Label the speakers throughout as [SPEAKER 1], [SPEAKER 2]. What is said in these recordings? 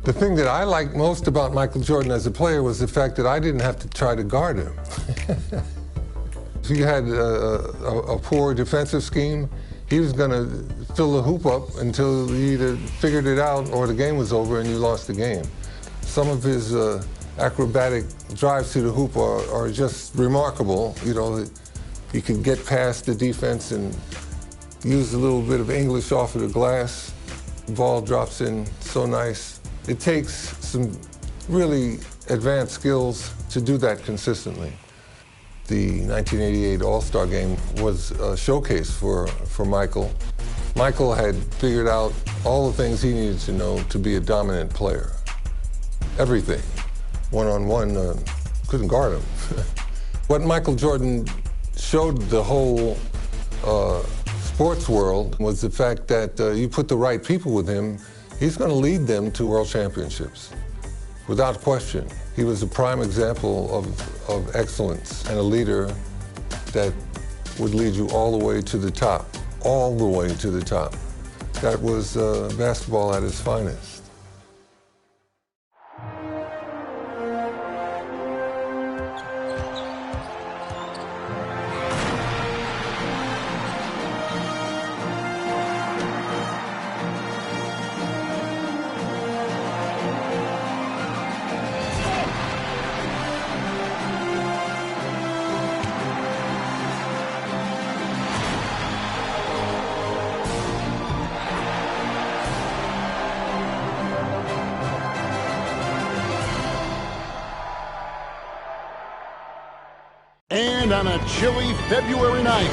[SPEAKER 1] The thing that I liked most about Michael Jordan as a player was the fact that I didn't have to try to guard him. If you had a poor defensive scheme, he was going to fill the hoop up until you either figured it out or the game was over and you lost the game. Some of his acrobatic drives to the hoop are just remarkable. You know, he can get past the defense and use a little bit of English off of the glass. The ball drops in so nice. It takes some really advanced skills to do that consistently. The 1988 All-Star Game was a showcase for Michael. Michael had figured out all the things he needed to know to be a dominant player. Everything. One-on-one, couldn't guard him. What Michael Jordan showed the whole sports world was the fact that you put the right people with him, he's going to lead them to world championships, without question. He was a prime example of excellence and a leader that would lead you all the way to the top, all the way to the top. That was basketball at its finest.
[SPEAKER 2] And on a chilly February night,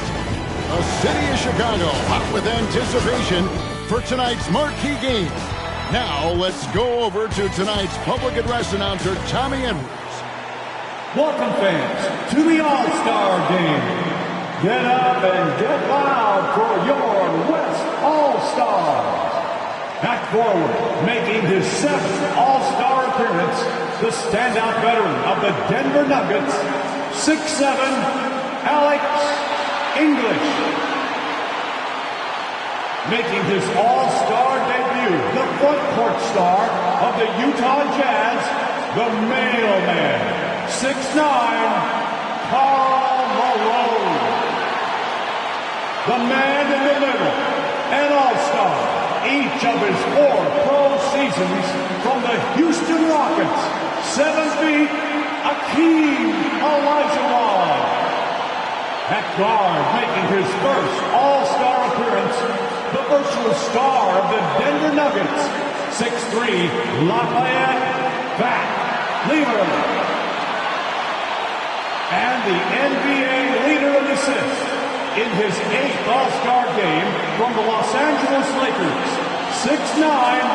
[SPEAKER 2] the city of Chicago hot with anticipation for tonight's marquee game. Now let's go over to tonight's public address announcer, Tommy Edwards.
[SPEAKER 3] Welcome, fans, to the All-Star Game. Get up and get loud for your West All-Stars. Back forward, making his 7th All-Star appearance, the standout veteran of the Denver Nuggets, 6'7", Alex English. Making his All-Star debut, the front court star of the Utah Jazz, the mailman, 6'9", Karl Malone. The man in the middle, an All-Star, each of his 4 pro seasons from the Houston Rockets, 7 feet, Akeem Olajuwon. At guard, making his first All-Star appearance, the virtual star of the Denver Nuggets, 6'3", Lafayette Fat Lever. And the NBA leader in assists in his 8th All-Star game from the Los Angeles Lakers, 6'9",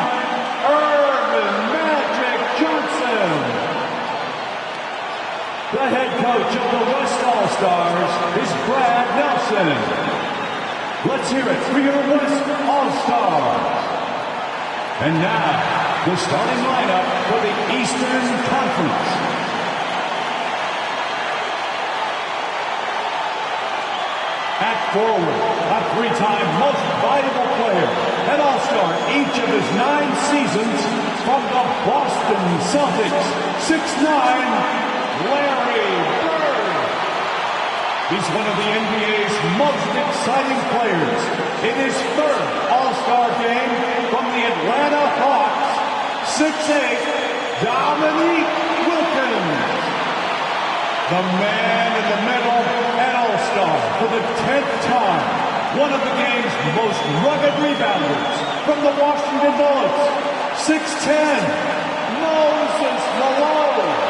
[SPEAKER 3] Earvin Magic Johnson. The head coach of the West All-Stars is Brad Nelson. Let's hear it for your West All-Stars. And now, the starting lineup for the Eastern Conference. At forward, a 3-time most valuable player, an All-Star each of his 9 seasons from the Boston Celtics, 6'9", Larry Bird. He's one of the NBA's most exciting players in his 3rd All-Star game from the Atlanta Hawks, 6'8", Dominique Wilkins. The man in the middle, an All-Star for the 10th time, one of the game's most rugged rebounders from the Washington Bullets, 6'10", Moses Malone.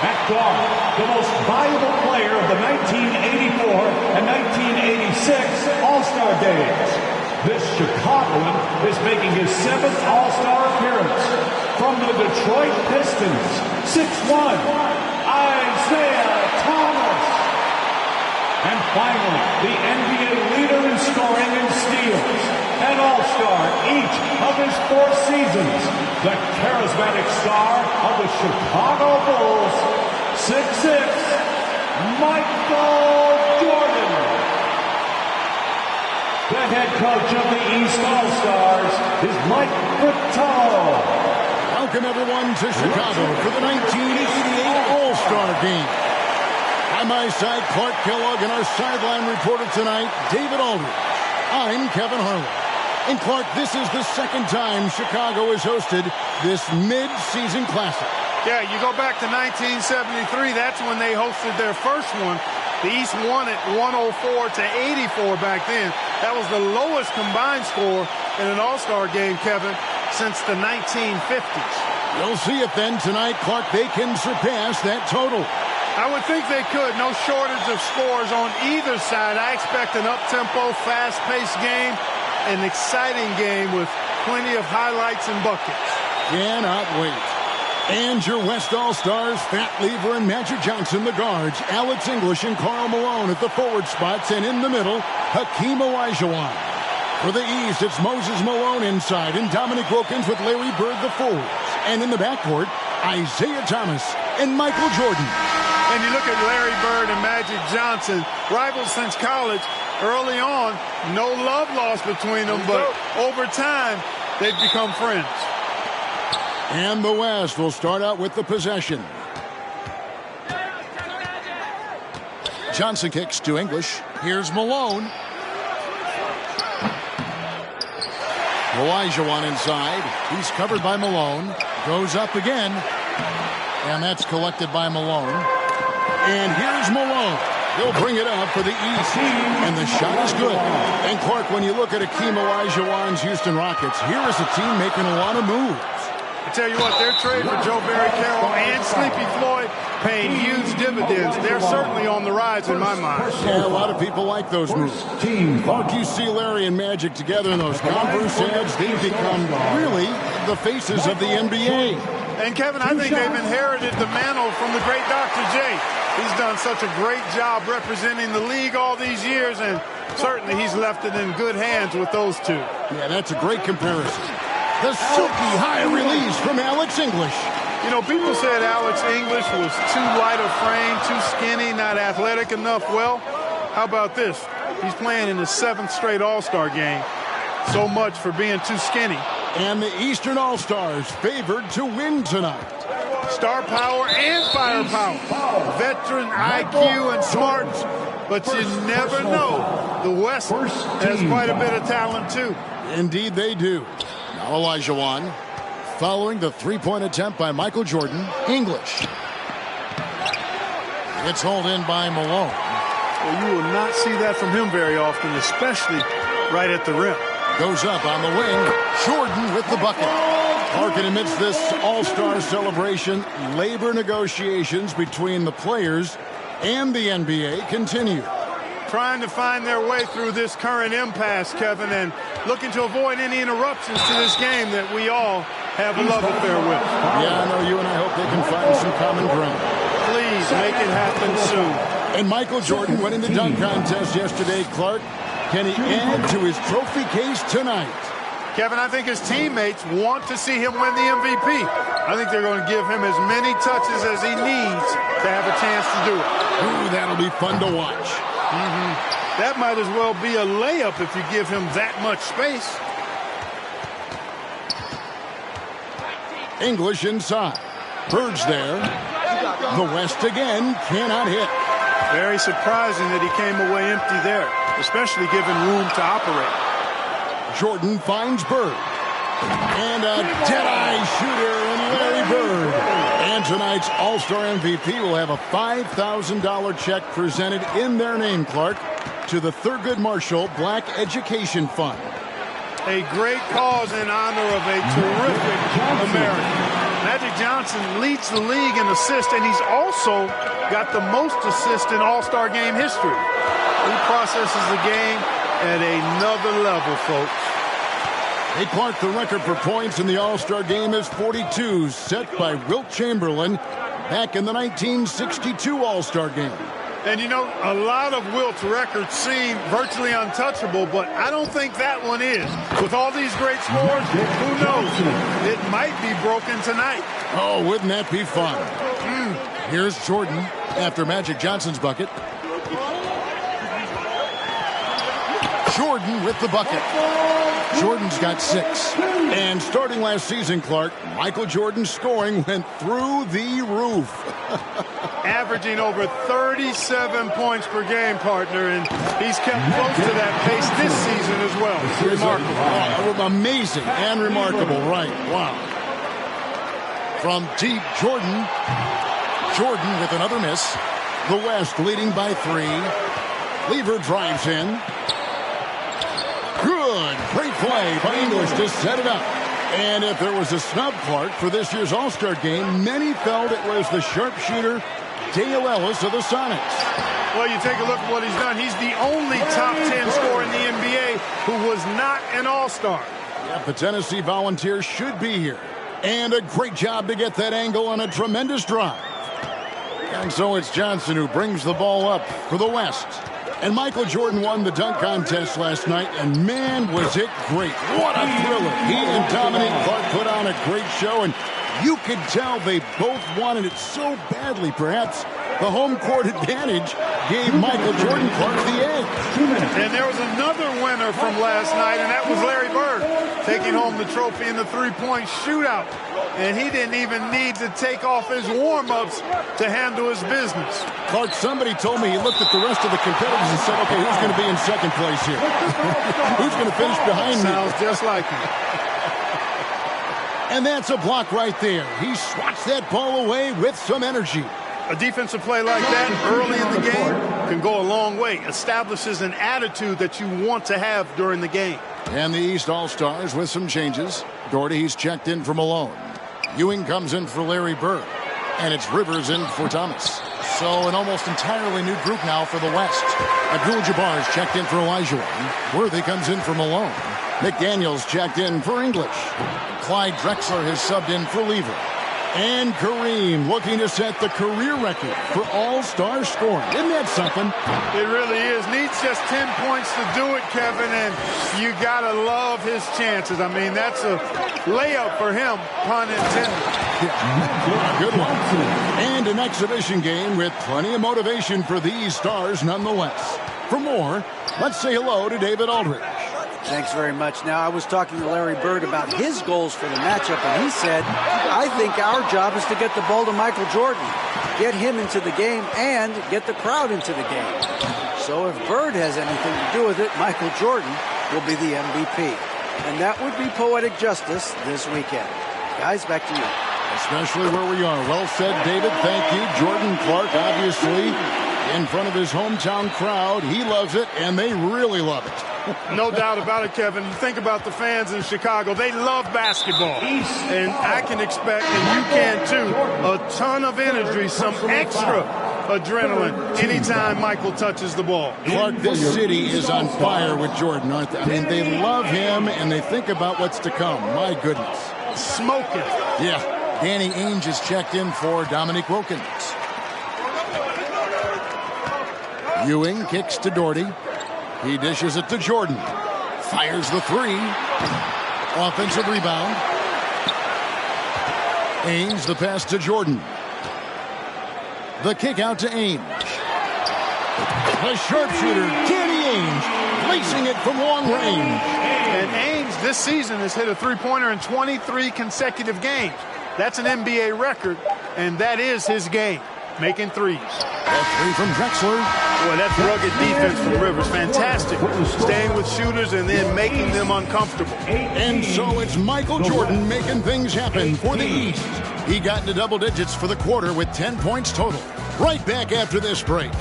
[SPEAKER 3] At guard, the most valuable player of the 1984 and 1986 All-Star Games. This Chicagoan is making his 7th All-Star appearance from the Detroit Pistons, 6'1", Isaiah Thomas. And finally, the NBA leader in scoring and steals, an All-Star each of his 4 seasons, the charismatic star of the Chicago Bulls, 6'6", Michael Jordan. The head coach of the East All-Stars is Mike Fratello.
[SPEAKER 2] welcome everyone to Chicago for the 1988 All-Star Game. On my side, Clark Kellogg, and our sideline reporter tonight, David Aldridge. I'm Kevin Harlan. And Clark, this is the second time Chicago has hosted this mid-season classic.
[SPEAKER 4] Yeah, you go back to 1973, that's when they hosted their first one. The East won it 104 to 84 back then. That was the lowest combined score in an All-Star game, Kevin, since the 1950s.
[SPEAKER 2] You'll see it then tonight, Clark. They can surpass that total.
[SPEAKER 4] I would think they could. No shortage of scores on either side. I expect an up-tempo, fast-paced game, an exciting game with plenty of highlights and buckets.
[SPEAKER 2] Cannot wait. And your West All-Stars, Fat Lever and Magic Johnson, the guards, Alex English and Karl Malone at the forward spots, and in the middle, Hakeem Olajuwon. For the East, it's Moses Malone inside, and Dominique Wilkins with Larry Bird the forwards. And in the backcourt, Isaiah Thomas and Michael Jordan.
[SPEAKER 4] And you look at Larry Bird and Magic Johnson, rivals since college. Early on, no love lost between them, but over time, they've become friends.
[SPEAKER 2] And the West will start out with the possession. Johnson kicks to English. Here's Malone. Olajuwon inside. He's covered by Malone. Goes up again. And that's collected by Malone. And here's Malone. He'll bring it up for the East. And the shot is good. And Clark, when you look at Hakeem Olajuwon's Houston Rockets, here is a team making a lot of moves.
[SPEAKER 4] I tell you what, their trade for Joe Barry Carroll and Sleepy Floyd paying huge dividends. They're certainly on the rise in my mind.
[SPEAKER 2] Yeah, a lot of people like those moves. Clark, you see Larry and Magic together in those Converse ads. They've become really the faces of the NBA.
[SPEAKER 4] And Kevin, I think they've inherited the mantle from the great Dr. J. He's done such a great job representing the league all these years, and certainly he's left it in good hands with those two.
[SPEAKER 2] Yeah, that's a great comparison. The silky high release from Alex English.
[SPEAKER 4] You know, people said Alex English was too light of frame, too skinny, not athletic enough. Well, how about this? He's playing in his 7th straight All-Star game. So much for being too skinny.
[SPEAKER 2] And the Eastern All-Stars favored to win tonight.
[SPEAKER 4] Star power and firepower. Veteran IQ and smarts. But you never know. The West has quite a bit of talent, too.
[SPEAKER 2] Indeed they do. Now Olajuwon following the three-point attempt by Michael Jordan. English. It's hauled in by Malone.
[SPEAKER 4] Well, you will not see that from him very often, especially right at the rim.
[SPEAKER 2] Goes up on the wing. Jordan with the bucket. Larkin amidst this all-star celebration, labor negotiations between the players and the NBA continue.
[SPEAKER 4] Trying to find their way through this current impasse, Kevin, and looking to avoid any interruptions to this game that we all have a love affair with.
[SPEAKER 2] Yeah, I know you and I hope they can find some common ground.
[SPEAKER 4] Please make it happen soon.
[SPEAKER 2] And Michael Jordan winning the dunk contest yesterday, Clark. Can he add to his trophy case tonight?
[SPEAKER 4] Kevin, I think his teammates want to see him win the MVP. I think they're going to give him as many touches as he needs to have a chance to do it.
[SPEAKER 2] Ooh, that'll be fun to watch.
[SPEAKER 4] That might as well be a layup if you give him that much space.
[SPEAKER 2] English inside. Bird's there. The West again cannot hit.
[SPEAKER 4] Very surprising that he came away empty there, especially given room to operate.
[SPEAKER 2] Jordan finds Bird. And a dead-eye shooter in Larry Bird. And tonight's All-Star MVP will have a $5,000 check presented in their name, Clark, to the Thurgood Marshall Black Education Fund.
[SPEAKER 4] A great cause in honor of a terrific American. Magic Johnson leads the league in assists, and he's also got the most assists in All-Star game history. He processes the game at another level, folks.
[SPEAKER 2] Hey, Clark, the record for points in the All-Star game is 42, set by Wilt Chamberlain back in the 1962 All-Star game.
[SPEAKER 4] And, you know, a lot of Wilt's records seem virtually untouchable, but I don't think that one is. With all these great scores, who knows? It might be broken tonight.
[SPEAKER 2] Oh, wouldn't that be fun? Here's Jordan after Magic Johnson's bucket. Jordan with the bucket. Jordan's got 6. And starting last season, Clark, Michael Jordan's scoring went through the roof.
[SPEAKER 4] Averaging over 37 points per game, partner, and he's kept close to that pace this season as well.
[SPEAKER 2] Remarkable. Amazing and remarkable, right. Wow. From deep, Jordan. Jordan with another miss. The West leading by 3. Lever drives in. Good. Great play by English to set it up. And if there was a snub, Clark, for this year's All-Star game, many felt it was the sharpshooter Dale Ellis of the Sonics.
[SPEAKER 4] Well, you take a look at what he's done. He's the only top 10 scorer in the NBA who was not an All-Star.
[SPEAKER 2] Yeah, the Tennessee Volunteers should be here. And a great job to get that angle on a tremendous drive. And so it's Johnson who brings the ball up for the West. And Michael Jordan won the dunk contest last night, and man, was it great. What a thriller. He and Dominique Clark put on a great show, and you could tell they both wanted it so badly. Perhaps the home court advantage gave Michael Jordan Clark the edge.
[SPEAKER 4] And there was another winner from last night, and that was Larry Bird, taking home the trophy in the three-point shootout. And he didn't even need to take off his warm-ups to handle his business.
[SPEAKER 2] Clark, somebody told me he looked at the rest of the competitors and said, okay, who's going to be in second place here? Who's going to finish behind me?
[SPEAKER 4] Sounds just like him.
[SPEAKER 2] And that's a block right there. He swats that ball away with some energy.
[SPEAKER 4] A defensive play like that early in the game can go a long way. Establishes an attitude that you want to have during the game.
[SPEAKER 2] And the East All-Stars with some changes. Doherty, he's checked in for Malone. Ewing comes in for Larry Bird. And it's Rivers in for Thomas. So an almost entirely new group now for the West. Abdul-Jabbar's checked in for Olajuwon. Worthy comes in for Malone. McDaniels checked in for English. Clyde Drexler has subbed in for Lever. And Kareem looking to set the career record for all-star scoring. Isn't that something?
[SPEAKER 4] It really is. Needs just 10 points to do it, Kevin, and you got to love his chances. I mean, that's a layup for him, pun intended.
[SPEAKER 2] Yeah, good one. And an exhibition game with plenty of motivation for these stars nonetheless. For more, let's say hello to David Aldridge.
[SPEAKER 5] Thanks very much. Now, I was talking to Larry Bird about his goals for the matchup, and he said, I think our job is to get the ball to Michael Jordan, get him into the game, and get the crowd into the game. So if Bird has anything to do with it, Michael Jordan will be the MVP. And that would be poetic justice this weekend. Guys, back to you.
[SPEAKER 2] Especially where we are. Well said, David. Thank you. Jordan Clark, obviously, in front of his hometown crowd. He loves it, and they really love it.
[SPEAKER 4] No doubt about it, Kevin. Think about the fans in Chicago. They love basketball. And I can expect, and you can too, a ton of energy, some extra adrenaline anytime Michael touches the ball.
[SPEAKER 2] Clark, this city is on fire with Jordan, aren't they? I mean, they love him, and they think about what's to come. My goodness.
[SPEAKER 4] Smoking.
[SPEAKER 2] Yeah. Danny Ainge is checked in for Dominique Wilkins. Ewing kicks to Doherty. He dishes it to Jordan. Fires the three. Offensive rebound. Ainge, the pass to Jordan. The kick out to Ainge. The sharpshooter, Danny Ainge, placing it from long range.
[SPEAKER 4] And Ainge this season has hit a three-pointer in 23 consecutive games. That's an NBA record, and that is his game, making threes.
[SPEAKER 2] A three from Drexler.
[SPEAKER 4] Boy, that's rugged defense from Rivers. Fantastic. Staying with shooters and then making them uncomfortable.
[SPEAKER 2] And so it's Michael Jordan making things happen for the East. He got into double digits for the quarter with 10 points total. Right back after this break.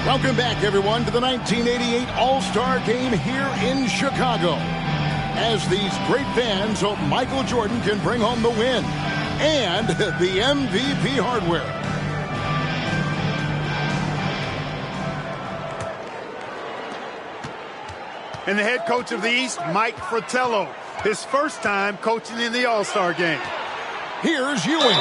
[SPEAKER 2] Welcome back, everyone, to the 1988 All-Star Game here in Chicago. As these great fans hope Michael Jordan can bring home the win and the MVP hardware.
[SPEAKER 4] And the head coach of the East, Mike Fratello, his first time coaching in the All-Star Game.
[SPEAKER 2] Here's Ewing.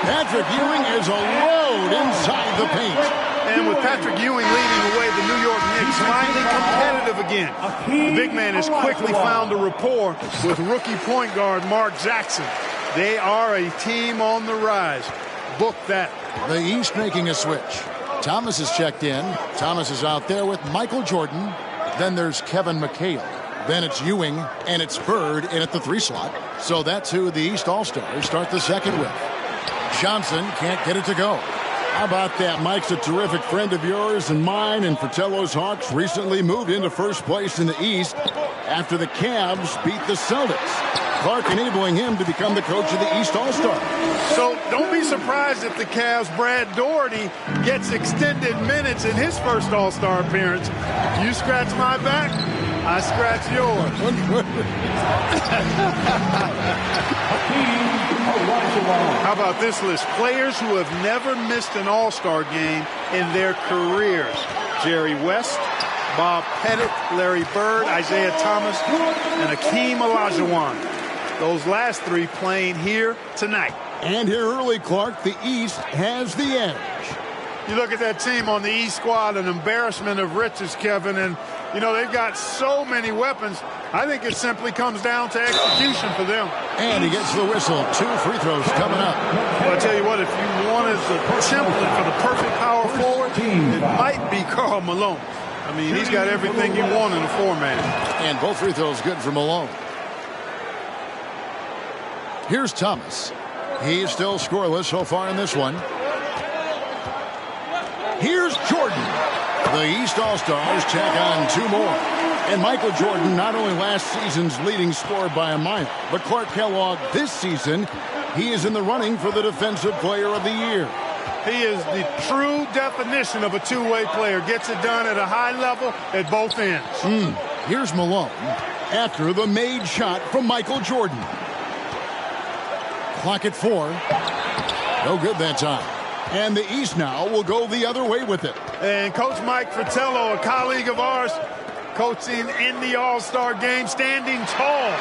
[SPEAKER 2] Patrick Ewing is a load inside the paint.
[SPEAKER 4] And with Patrick Ewing leading the way, the New York Knicks finally competitive again. The big man has quickly found a rapport with rookie point guard Mark Jackson. They are a team on the rise. Book that.
[SPEAKER 2] The East making a switch. Thomas is checked in. Thomas is out there with Michael Jordan. Then there's Kevin McHale. Then it's Ewing, and it's Bird in at the 3 slot. So that's who the East All-Stars start the second with. Johnson can't get it to go. How about that? Mike's a terrific friend of yours and mine, and Fratello's Hawks recently moved into first place in the East after the Cavs beat the Celtics. Clark enabling him to become the coach of the East All-Stars.
[SPEAKER 4] So don't be surprised if the Cavs' Brad Daugherty gets extended minutes in his first All-Star appearance. You scratch my back, I scratch yours. How about this list? Players who have never missed an All-Star game in their careers. Jerry West, Bob Pettit, Larry Bird, Isaiah Thomas, and Hakeem Olajuwon. Those last 3 playing here tonight.
[SPEAKER 2] And here early, Clark, the East has the edge.
[SPEAKER 4] You look at that team on the East squad, an embarrassment of riches, Kevin, and you know they've got so many weapons. I think it simply comes down to execution for them.
[SPEAKER 2] And he gets the whistle. 2 free throws coming up.
[SPEAKER 4] Well, I tell you what, if you wanted the template for the perfect power forward, it might be Karl Malone. I mean, he's got everything you want in a 4-man.
[SPEAKER 2] And both free throws good for Malone. Here's Thomas. He's still scoreless so far in this one. Here's Jordan. The East All-Stars tack on 2 more. And Michael Jordan, not only last season's leading scorer by a mile, but Clark Kellogg this season, he is in the running for the Defensive Player of the Year.
[SPEAKER 4] He is the true definition of a two-way player. Gets it done at a high level at both ends.
[SPEAKER 2] Here's Malone after the made shot from Michael Jordan. Clock at 4. No good that time. And the East now will go the other way with it.
[SPEAKER 4] And Coach Mike Fratello, a colleague of ours, coaching in the All-Star game, standing tall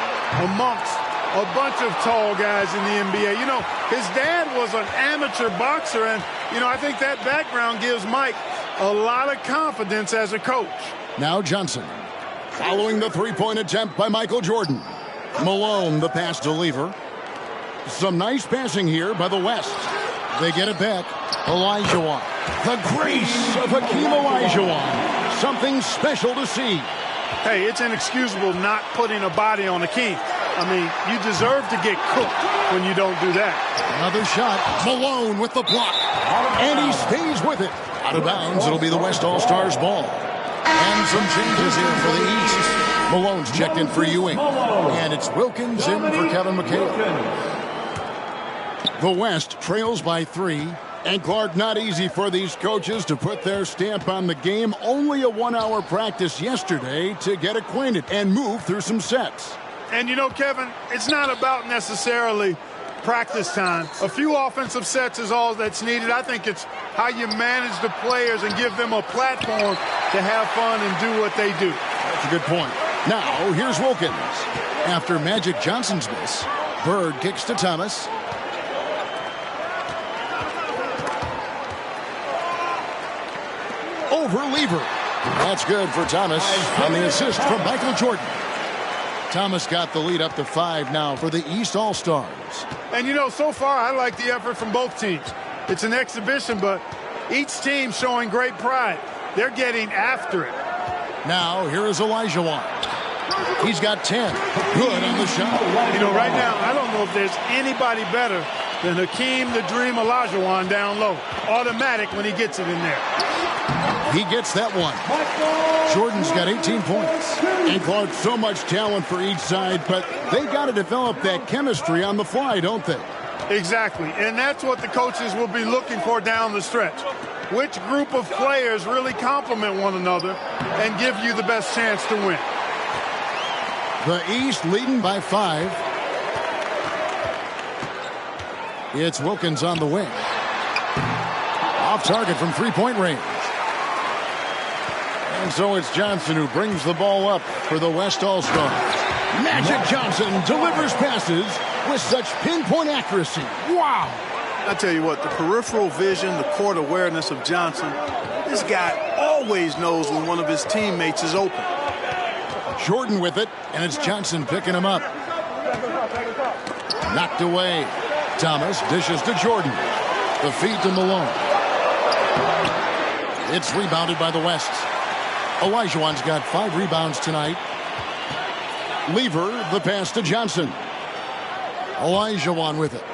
[SPEAKER 4] amongst a bunch of tall guys in the NBA. You know, his dad was an amateur boxer, and, you know, I think that background gives Mike a lot of confidence as a coach.
[SPEAKER 2] Now Johnson, following the 3-point attempt by Michael Jordan. Malone, the pass to Lever. Some nice passing here by the West. They get it back. Olajuwon. The grace of Hakeem Olajuwon. Something special to see.
[SPEAKER 4] Hey, it's inexcusable not putting a body on Hakeem. I mean, you deserve to get cooked when you don't do that.
[SPEAKER 2] Another shot. Malone with the block. And he stays with it. Out of bounds, it'll be the West All-Stars ball. And some changes here for the East. Malone's checked in for Ewing. And it's Wilkins in for Kevin McHale. The West trails by 3. And Clark, not easy for these coaches to put their stamp on the game. Only a 1-hour practice yesterday to get acquainted and move through some sets.
[SPEAKER 4] And you know, Kevin, it's not about necessarily practice time. A few offensive sets is all that's needed. I think it's how you manage the players and give them a platform to have fun and do what they do.
[SPEAKER 2] That's a good point. Now, here's Wilkins. After Magic Johnson's miss, Bird kicks to Thomas. Over Lever. That's good for Thomas on the assist from Michael Jordan. Thomas got the lead up to 5 now for the East All-Stars.
[SPEAKER 4] And, you know, so far I like the effort from both teams. It's an exhibition, but each team showing great pride. They're getting after it.
[SPEAKER 2] Now, here is Olajuwon. He's got 10. Good on the shot.
[SPEAKER 4] You know, right now, I don't know if there's anybody better than Hakeem the Dream Olajuwon down low. Automatic when he gets it in there.
[SPEAKER 2] He gets that one. Jordan's got 18 points. And Clark, so much talent for each side, but they got to develop that chemistry on the fly, don't they?
[SPEAKER 4] Exactly. And that's what the coaches will be looking for down the stretch. Which group of players really complement one another and give you the best chance to win?
[SPEAKER 2] The East leading by 5. It's Wilkins on the wing. Off target from 3-point range. And so it's Johnson who brings the ball up for the West All-Stars. Magic Johnson delivers passes with such pinpoint accuracy. Wow!
[SPEAKER 6] I tell you what, the peripheral vision, the court awareness of Johnson
[SPEAKER 4] This guy always knows when one of his teammates is open.
[SPEAKER 2] Jordan with it, and it's Johnson picking him up. Knocked away. Thomas dishes to Jordan. The feed to Malone. It's rebounded by the West. Olajuwon's got 5 rebounds tonight. Lever, the pass to Johnson. Olajuwon with it.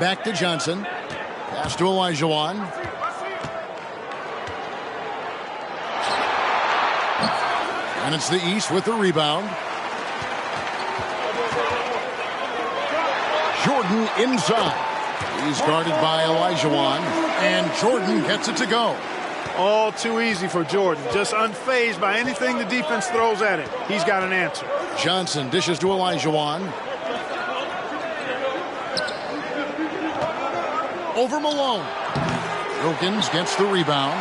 [SPEAKER 2] Back to Johnson. Pass to Olajuwon. And it's the East with the rebound. Jordan inside. He's guarded by Olajuwon. And Jordan gets it to go.
[SPEAKER 4] All too easy for Jordan. Just unfazed by anything the defense throws at him. He's got an answer.
[SPEAKER 2] Johnson dishes to Olajuwon. Over Malone. Wilkins gets the rebound.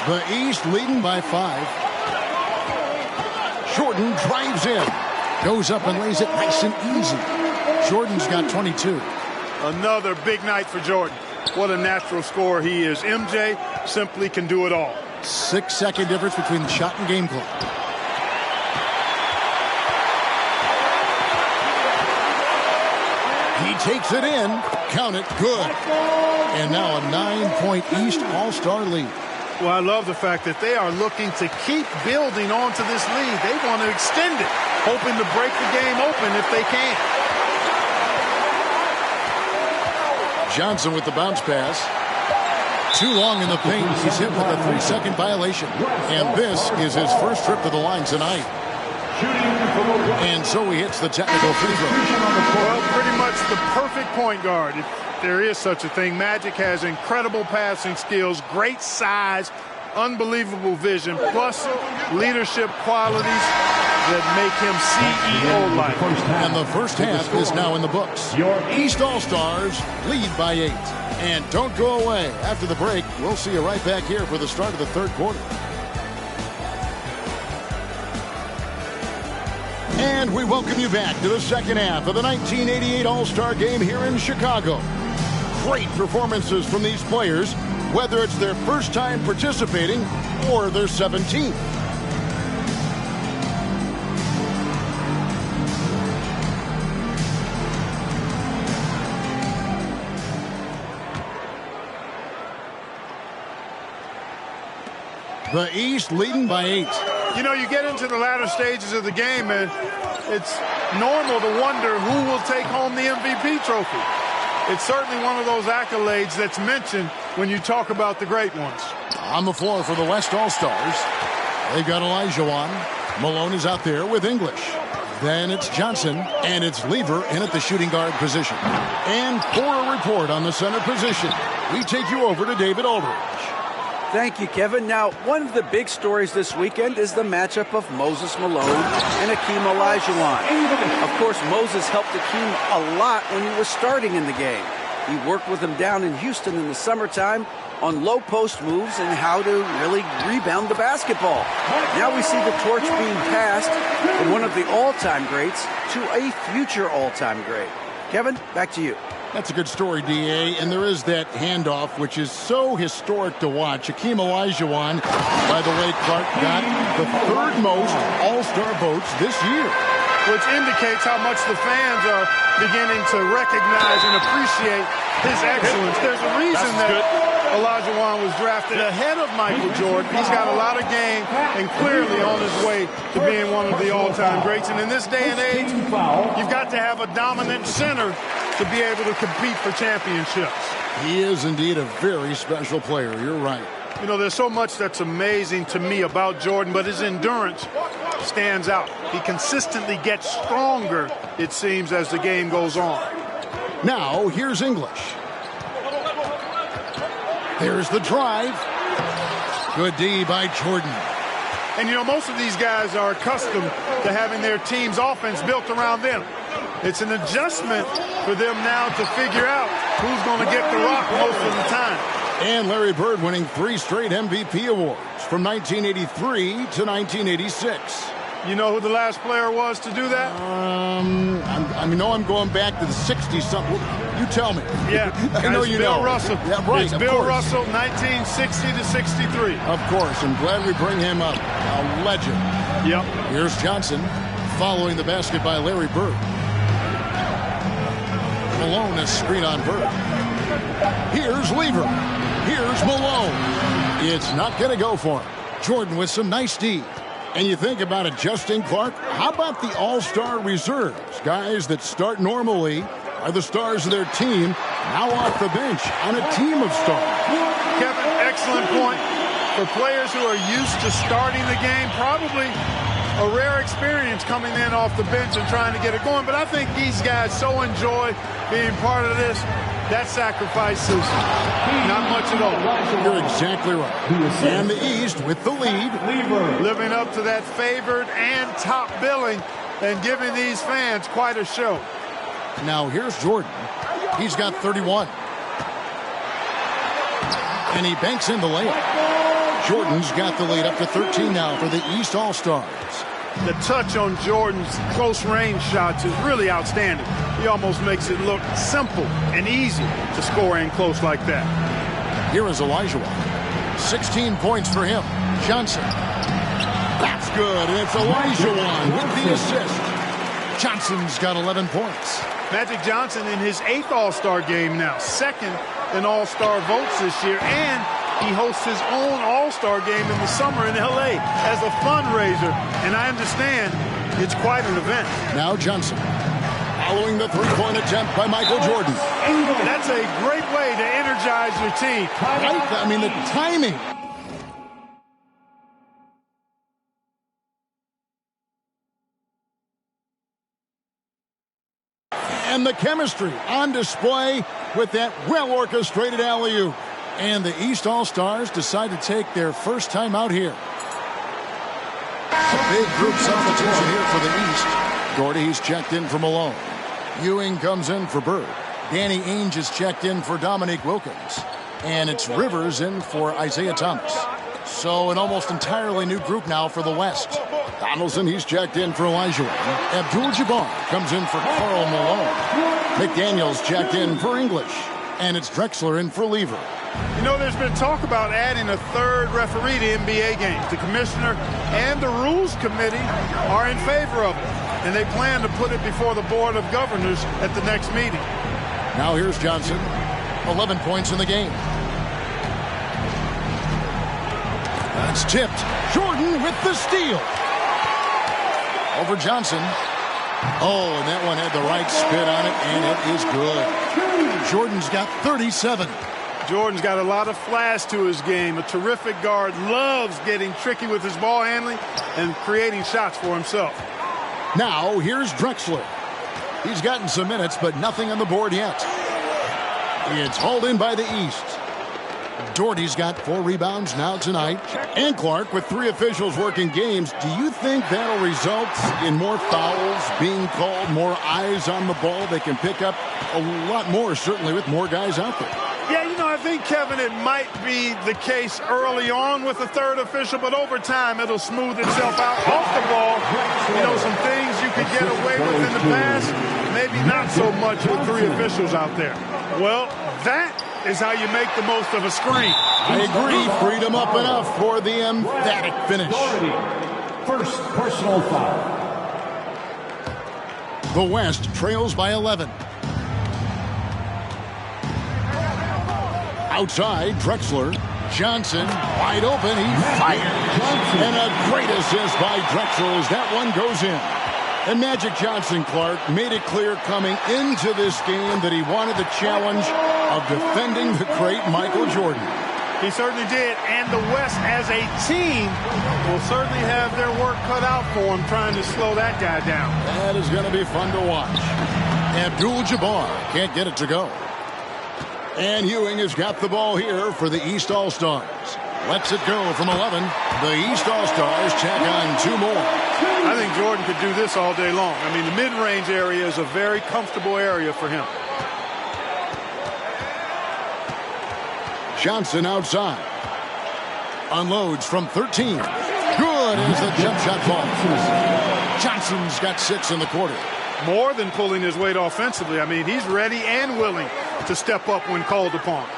[SPEAKER 2] The East leading by 5. Jordan drives in. Goes up and lays it nice and easy. Jordan's got 22.
[SPEAKER 4] Another big night for Jordan. What a natural scorer he is. MJ simply can do it all.
[SPEAKER 2] 6-second difference between the shot and game clock. He takes it in. Count it. Good. And now a 9-point East All-Star lead.
[SPEAKER 4] Well, I love the fact that they are looking to keep building onto this lead. They want to extend it, hoping to break the game open if they can.
[SPEAKER 2] Johnson with the bounce pass. Too long in the paint. He's hit with a 3-second violation. And this is his first trip to the line tonight. And so he hits the technical free throw.
[SPEAKER 4] Well, pretty much the perfect point guard, if there is such a thing. Magic has incredible passing skills, great size, unbelievable vision, plus leadership qualities that make him CEO-like.
[SPEAKER 2] And the first half is now in the books. East All-Stars lead by 8. And don't go away. After the break, we'll see you right back here for the start of the third quarter. And we welcome you back to the second half of the 1988 All-Star Game here in Chicago. Great performances from these players, whether it's their first time participating or their 17th. The East leading by 8.
[SPEAKER 4] You know, you get into the latter stages of the game, and it's normal to wonder who will take home the MVP trophy. It's certainly one of those accolades that's mentioned when you talk about the great ones.
[SPEAKER 2] On the floor for the West All-Stars, they've got Olajuwon. Malone is out there with English. Then it's Johnson, and it's Lever in at the shooting guard position. And for a report on the center position, we take you over to David Aldridge.
[SPEAKER 5] Thank you, Kevin. Now, one of the big stories this weekend is the matchup of Moses Malone and Hakeem Olajuwon. Of course, Moses helped Hakeem a lot when he was starting in the game. He worked with him down in Houston in the summertime on low post moves and how to really rebound the basketball. Now we see the torch being passed from one of the all-time greats to a future all-time great. Kevin, back to you.
[SPEAKER 2] That's a good story, D.A., and there is that handoff, which is so historic to watch. Hakeem Olajuwon, by the way, Clark, got the third most All-Star votes this year.
[SPEAKER 4] Which indicates how much the fans are beginning to recognize and appreciate his excellence. There's a reason that Olajuwon was drafted ahead of Michael Jordan. He's got a lot of game and clearly on his way to being one of the all-time greats. And in this day and age, you've got to have a dominant center to be able to compete for championships.
[SPEAKER 2] He is indeed a very special player. You're right.
[SPEAKER 4] You know, there's so much that's amazing to me about Jordan, but his endurance stands out. He consistently gets stronger, it seems, as the game goes on.
[SPEAKER 2] Now, here's English. There's the drive. Good D by Jordan.
[SPEAKER 4] And, you know, most of these guys are accustomed to having their team's offense built around them. It's an adjustment for them now to figure out who's going to get the rock most of the time.
[SPEAKER 2] And Larry Bird winning 3 straight MVP awards from 1983 to 1986.
[SPEAKER 4] You know who the last player was to do that?
[SPEAKER 2] I'm going back to the 60-something. You tell me.
[SPEAKER 4] Yeah,
[SPEAKER 2] I know you
[SPEAKER 4] Bill
[SPEAKER 2] know.
[SPEAKER 4] Russell.
[SPEAKER 2] Yeah, right.
[SPEAKER 4] It's Bill Russell, 1960 to 63.
[SPEAKER 2] Of course. I'm glad we bring him up. A legend.
[SPEAKER 4] Yep.
[SPEAKER 2] Here's Johnson following the basket by Larry Bird. Malone is screen on Bird. Here's Lever. Here's Malone. It's not going to go for him. Jordan with some nice D. And you think about adjusting, Clark, how about the all-star reserves? Guys that start normally are the stars of their team, now off the bench on a team of stars.
[SPEAKER 4] Kevin, excellent point. For players who are used to starting the game, probably a rare experience coming in off the bench and trying to get it going. But I think these guys so enjoy being part of this. That sacrifice is not much at all.
[SPEAKER 2] You're exactly right. And the East with the lead.
[SPEAKER 4] Living up to that favored and top billing and giving these fans quite a show.
[SPEAKER 2] Now here's Jordan. He's got 31. And he banks in the layup. Jordan's got the lead up to 13 now for the East All-Stars.
[SPEAKER 4] The touch on Jordan's close range shots is really outstanding. He almost makes it look simple and easy to score in close like that.
[SPEAKER 2] Here is Olajuwon. 16 points for him. Johnson. That's good. And it's Olajuwon with the assist. Johnson's got 11 points.
[SPEAKER 4] Magic Johnson in his 8th All-Star game now. 2nd in All-Star votes this year. And he hosts his own All-Star game in the summer in L.A. as a fundraiser. And I understand it's quite an event.
[SPEAKER 2] Now Johnson. Following the three-point attempt by Michael Jordan.
[SPEAKER 4] That's a great way to energize your team.
[SPEAKER 2] Right? I mean, the timing. And the chemistry on display with that well-orchestrated alley-oop. And the East All-Stars decide to take their first time out here. A big group substitution here for the East. Gordy's checked in for Malone. Ewing comes in for Bird. Danny Ainge is checked in for Dominique Wilkins. And it's Rivers in for Isaiah Thomas. So an almost entirely new group now for the West. Donaldson, he's checked in for Olajuwon. Abdul-Jabbar comes in for Karl Malone. McDaniels checked in for English. And it's Drexler in for Lever.
[SPEAKER 4] You know, there's been talk about adding a third referee to NBA games. The commissioner and the rules committee are in favor of it. And they plan to put it before the board of governors at the next meeting.
[SPEAKER 2] Now here's Johnson. 11 points in the game. That's tipped. Jordan with the steal. Over Johnson. Oh, and that one had the right spin on it, and it is good. Jordan's got 37.
[SPEAKER 4] Jordan's got a lot of flash to his game. A terrific guard, loves getting tricky with his ball handling and creating shots for himself.
[SPEAKER 2] Now, here's Drexler. He's gotten some minutes, but nothing on the board yet. It's hauled in by the East. Doherty's got 4 rebounds now tonight. And Clark with 3 officials working games. Do you think that'll result in more fouls being called, more eyes on the ball? They can pick up a lot more, certainly, with more guys out there.
[SPEAKER 4] Yeah, you know, I think, Kevin, it might be the case early on with the third official, but over time it'll smooth itself out off the ball. You know, some things you could get away with in the past, maybe not so much with 3 officials out there. Well, that is how you make the most of a screen.
[SPEAKER 2] I agree. Freed him up enough for the emphatic finish.
[SPEAKER 3] First personal foul.
[SPEAKER 2] The West trails by 11. Outside, Drexler. Johnson, wide open. He fires. And a great assist by Drexler as that one goes in. And Magic Johnson, Clark, made it clear coming into this game that he wanted the challenge of defending the great Michael Jordan.
[SPEAKER 4] He certainly did. And the West, as a team, will certainly have their work cut out for him trying to slow that guy down.
[SPEAKER 2] That is going to be fun to watch. Abdul-Jabbar can't get it to go. And Ewing has got the ball here for the East All-Stars. Lets it go from 11. The East All-Stars tack on 2 more.
[SPEAKER 4] I think Jordan could do this all day long. I mean, the mid-range area is a very comfortable area for him. Johnson
[SPEAKER 2] outside. Unloads from 13. Good. good as the jump shot falls. Johnson's got 6 in the quarter.
[SPEAKER 4] More than pulling his weight offensively. I mean, he's ready and willing to step up when called upon.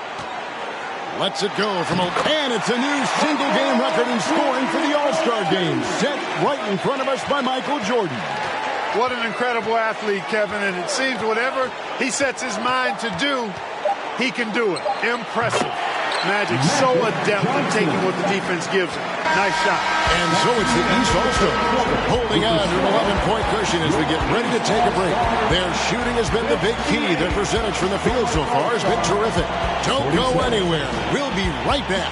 [SPEAKER 2] Lets it go from and it's a new single-game record in scoring for the All-Star game. Set right in front of us by Michael Jordan.
[SPEAKER 4] What an incredible athlete, Kevin. And it seems whatever he sets his mind to do, he can do it. Impressive. Magic so adept at taking what the defense gives him. Nice shot.
[SPEAKER 2] And so it's the East All-Stars holding on to an 11-point cushion as we get ready to take a break. Their shooting has been the big key. Their percentage from the field so far has been terrific. Don't go anywhere. We'll be right back.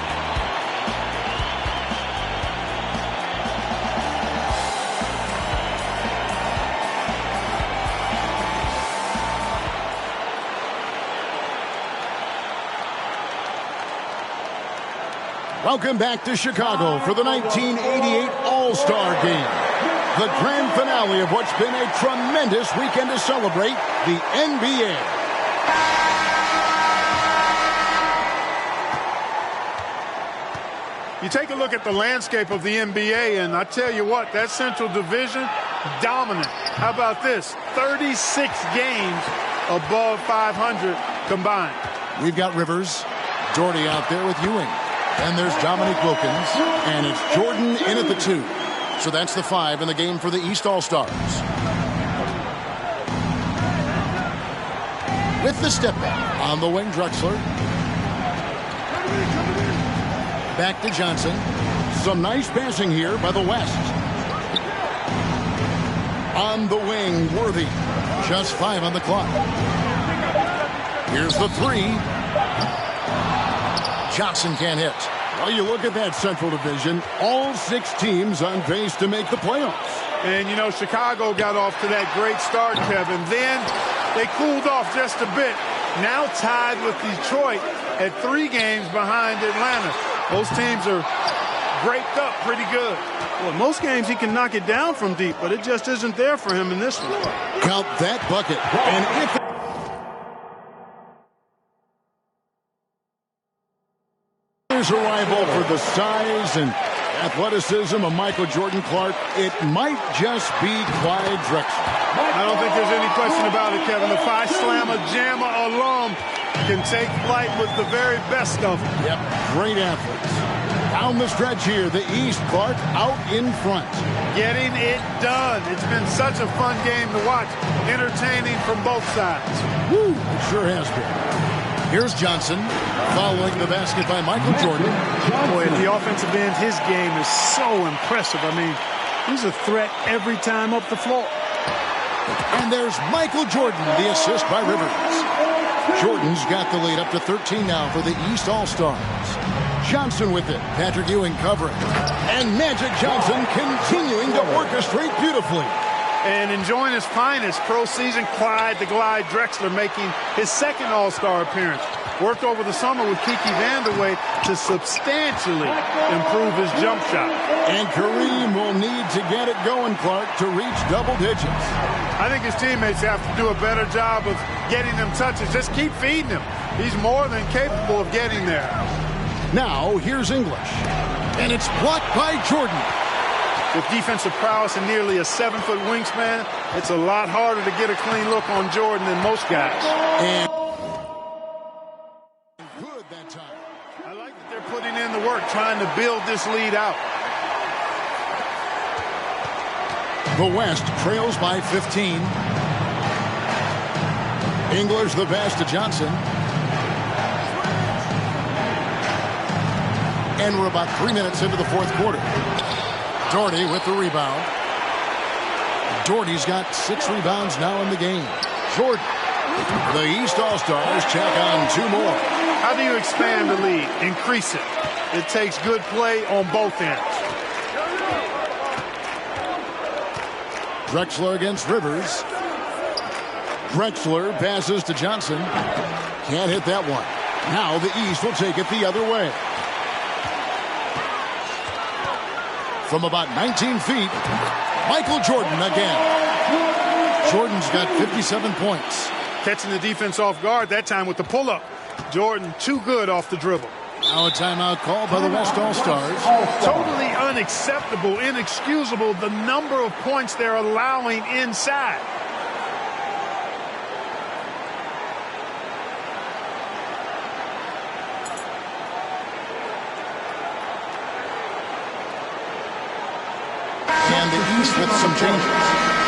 [SPEAKER 2] Welcome back to Chicago for the 1988 All-Star Game. The grand finale of what's been a tremendous weekend to celebrate the NBA.
[SPEAKER 4] You take a look at the landscape of the NBA, and I tell you what, that Central Division, dominant. How about this? 36 games above 500 combined.
[SPEAKER 2] We've got Rivers, Doherty out there with Ewing. And there's Dominique Wilkins, and it's Jordan in at the 2. So that's the 5 in the game for the East All-Stars. With the step back on the wing, Drexler. Back to Johnson. Some nice passing here by the West. On the wing, Worthy. Just 5 on the clock. Here's the 3. Johnson can't hit. Well, you look at that Central Division, all 6 teams on pace to make the playoffs.
[SPEAKER 4] And, you know, Chicago got off to that great start, Kevin. Then they cooled off just a bit. Now tied with Detroit at 3 games behind Atlanta. Those teams are graped up pretty good. Well, most games he can knock it down from deep, but it just isn't there for him in this one.
[SPEAKER 2] Count that bucket. And if arrival for the size and athleticism of Michael Jordan Clark, it might just be Clyde Drexler.
[SPEAKER 4] I don't think there's any question about it, Kevin. The Phi Slamma Jamma alum can take flight with the very best of them.
[SPEAKER 2] Yep, great athletes. Down the stretch here, the East, Clark out in front.
[SPEAKER 4] Getting it done. It's been such a fun game to watch. Entertaining from both sides.
[SPEAKER 2] Woo, it sure has been. Here's Johnson, following the basket by Michael Jordan.
[SPEAKER 4] Boy, at the offensive end, his game is so impressive. I mean, he's a threat every time up the floor.
[SPEAKER 2] And there's Michael Jordan, the assist by Rivers. Jordan's got the lead up to 13 now for the East All-Stars. Johnson with it. Patrick Ewing covering. And Magic Johnson continuing to orchestrate beautifully.
[SPEAKER 4] And enjoying his finest pro season, Clyde the Glide Drexler making his 2nd All-Star appearance. Worked over the summer with Kiki Vandeweghe to substantially improve his jump shot.
[SPEAKER 2] And Kareem will need to get it going, Clark, to reach double digits.
[SPEAKER 4] I think his teammates have to do a better job of getting them touches. Just keep feeding him. He's more than capable of getting there.
[SPEAKER 2] Now, here's English. And it's blocked by Jordan.
[SPEAKER 4] With defensive prowess and nearly a 7-foot wingspan, it's a lot harder to get a clean look on Jordan than most guys.
[SPEAKER 2] And good that time.
[SPEAKER 4] I like that they're putting in the work, trying to build this lead out.
[SPEAKER 2] The West trails by 15. English the pass to Johnson. And we're about 3 minutes into the 4th quarter. Doherty with the rebound. Doherty's got 6 rebounds now in the game. Jordan. The East All-Stars check on 2 more.
[SPEAKER 4] How do you expand the lead? Increase it. It takes good play on both ends.
[SPEAKER 2] Drexler against Rivers. Drexler passes to Johnson. Can't hit that one. Now the East will take it the other way. From about 19 feet, Michael Jordan again. Jordan's got 57 points.
[SPEAKER 4] Catching the defense off guard, that time with the pull-up. Jordan too good off the dribble.
[SPEAKER 2] Now a timeout called by the West All-Stars.
[SPEAKER 4] Totally unacceptable, inexcusable, the number of points they're allowing inside.
[SPEAKER 2] And the East with some changes.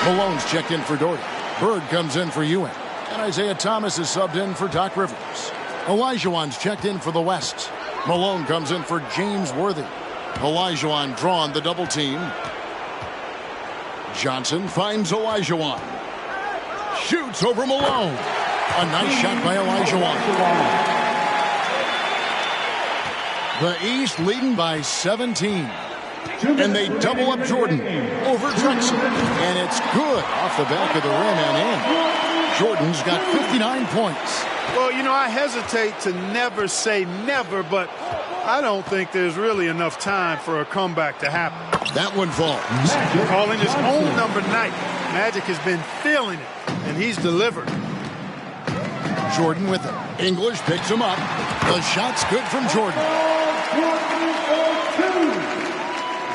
[SPEAKER 2] Malone's checked in for Doherty. Bird comes in for Ewing. And Isaiah Thomas is subbed in for Doc Rivers. Olajuwon's checked in for the West. Malone comes in for James Worthy. Olajuwon drawn the double team. Johnson finds Olajuwon. Shoots over Malone. A nice shot by Olajuwon. The East leading by 17. And they double up Jordan over Drexel. And it's good off the back of the rim and in. Jordan's got 59 points.
[SPEAKER 4] Well, you know, I hesitate to never say never, but I don't think there's really enough time for a comeback to happen.
[SPEAKER 2] That one falls.
[SPEAKER 4] Calling his own number 9. Magic has been feeling it, and he's delivered.
[SPEAKER 2] Jordan with it. English picks him up. The shot's good from Jordan.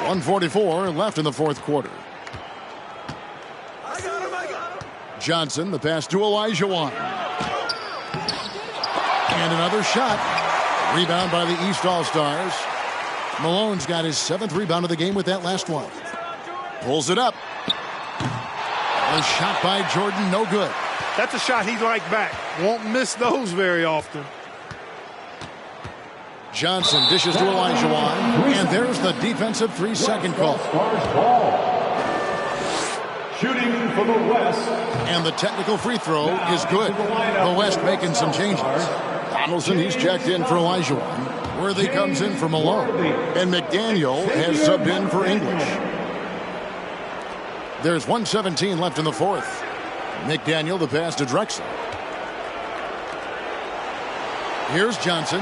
[SPEAKER 2] 1:44 left in the fourth quarter. Johnson, the pass to Olajuwon. And another shot. Rebound by the East All-Stars. Malone's got his 7th rebound of the game with that last one. Pulls it up. A shot by Jordan, no good.
[SPEAKER 4] That's a shot he'd like back. Won't miss those very often.
[SPEAKER 2] Johnson dishes to Olajuwon. And there's the defensive 3-second call.
[SPEAKER 3] Shooting for the West.
[SPEAKER 2] And the technical free throw is good. The West making some changes. Donaldson, he's checked in for Olajuwon. Worthy comes in for Malone. And McDaniel has subbed in for English. There's 1:17 left in the fourth. McDaniel, the pass to Drexel. Here's Johnson.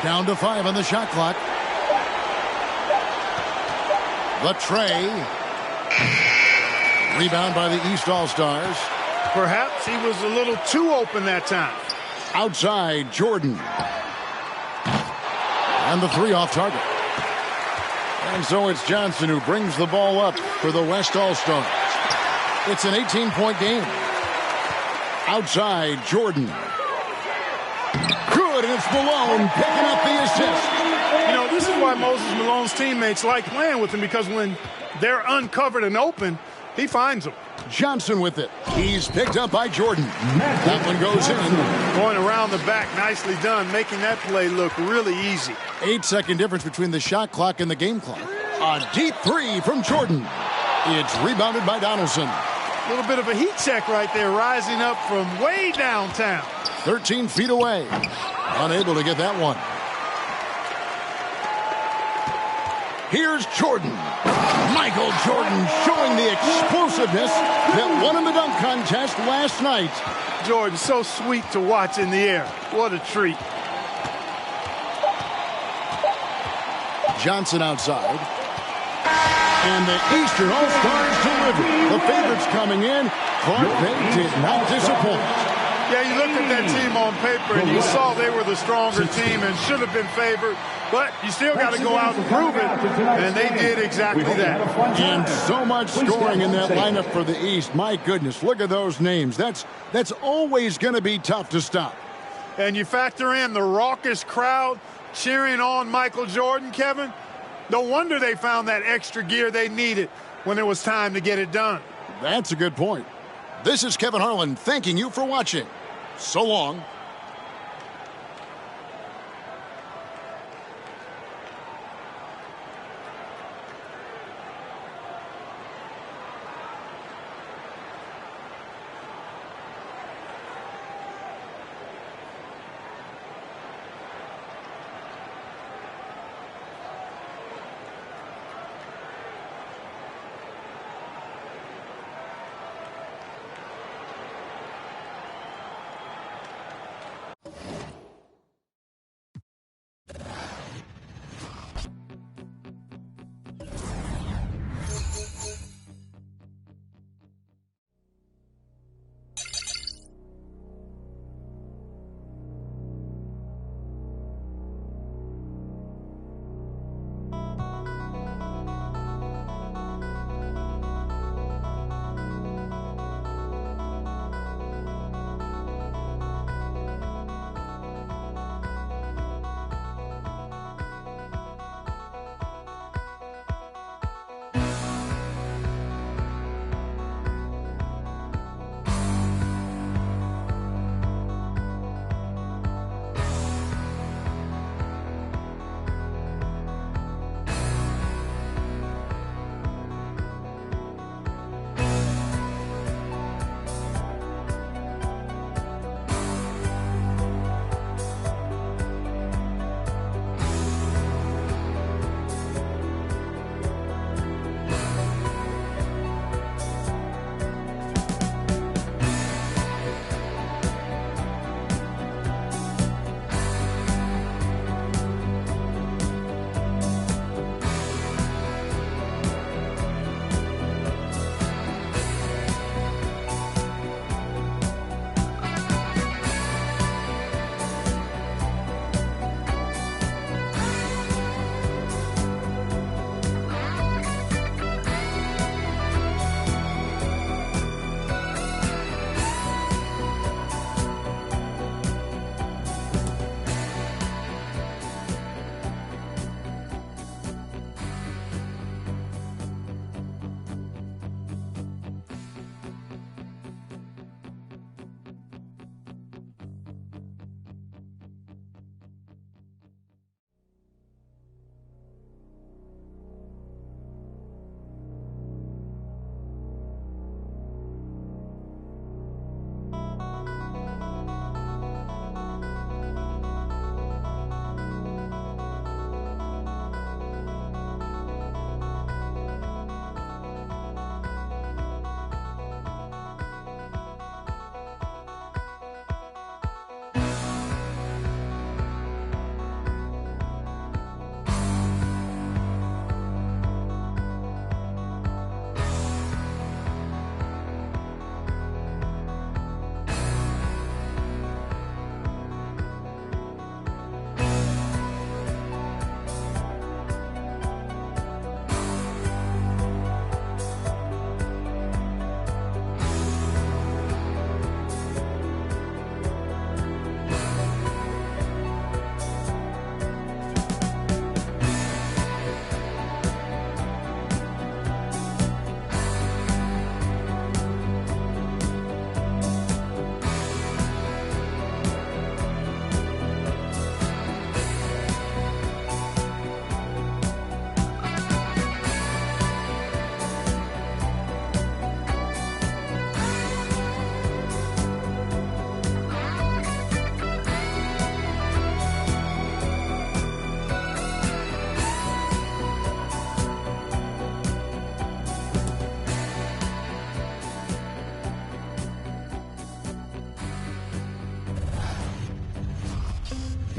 [SPEAKER 2] Down to 5 on the shot clock. The tray. Rebound by the East All-Stars.
[SPEAKER 4] Perhaps he was a little too open that time.
[SPEAKER 2] Outside, Jordan. And the 3 off target. And so it's Johnson who brings the ball up for the West All-Stars. It's an 18-point game. Outside, Jordan. Good, and it's Malone picking up the assist.
[SPEAKER 4] You know, this is why Moses Malone's teammates like playing with him, because when they're uncovered and open, he finds them.
[SPEAKER 2] Johnson with it. He's picked up by Jordan. That one goes in.
[SPEAKER 4] Going around the back, nicely done, making that play look really easy.
[SPEAKER 2] 8-second difference between the shot clock and the game clock. A deep 3 from Jordan. It's rebounded by Donaldson.
[SPEAKER 4] A little bit of a heat check right there, rising up from way downtown.
[SPEAKER 2] 13 feet away. Unable to get that one. Here's Jordan. Michael Jordan showing the explosiveness that won him the dunk contest last night.
[SPEAKER 4] Jordan, so sweet to watch in the air. What a treat.
[SPEAKER 2] Johnson outside. And the Eastern All-Stars deliver. The favorites coming in. Clark Bay did not disappoint.
[SPEAKER 4] Yeah, you looked at that team on paper and you saw they were the stronger team and should have been favored. But you still got to go out and prove it. And they did exactly that.
[SPEAKER 2] And so much scoring in that lineup for the East. My goodness, look at those names. That's always going to be tough to stop.
[SPEAKER 4] And you factor in the raucous crowd cheering on Michael Jordan, Kevin. No wonder they found that extra gear they needed when it was time to get it done.
[SPEAKER 2] That's a good point. This is Kevin Harlan thanking you for watching. So long.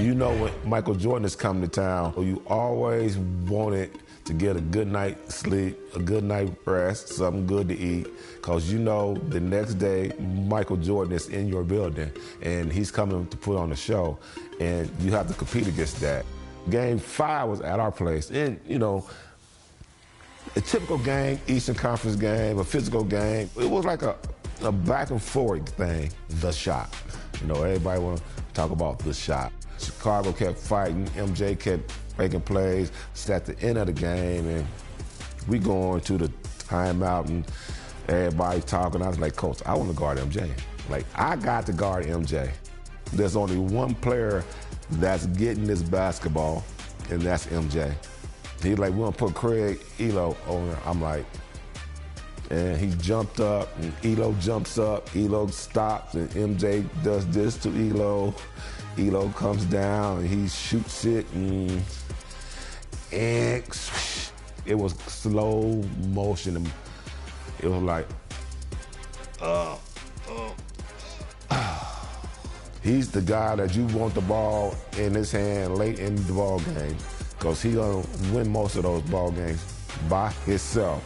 [SPEAKER 6] You know when Michael Jordan is coming to town, you always wanted to get a good night's sleep, a good night rest, something good to eat, because you know the next day Michael Jordan is in your building and he's coming to put on a show, and you have to compete against that. Game 5 was at our place, and you know, a typical game, Eastern Conference game, a physical game. It was like a back and forth thing, the shot. You know, everybody want to talk about the shot. Chicago kept fighting, MJ kept making plays. It's at the end of the game, and we going to the timeout, and everybody talking. I was like, Coach, I want to guard MJ. Like, I got to guard MJ. There's only one player that's getting this basketball, and that's MJ. He's like, we're going to put Craig Ehlo on there. I'm like, and he jumped up, and Ehlo jumps up. Ehlo stops, and MJ does this to Ehlo. Ehlo comes down, and he shoots it, and it was slow motion. And it was like, he's the guy that you want the ball in his hand late in the ball game, because he's going to win most of those ball games by himself.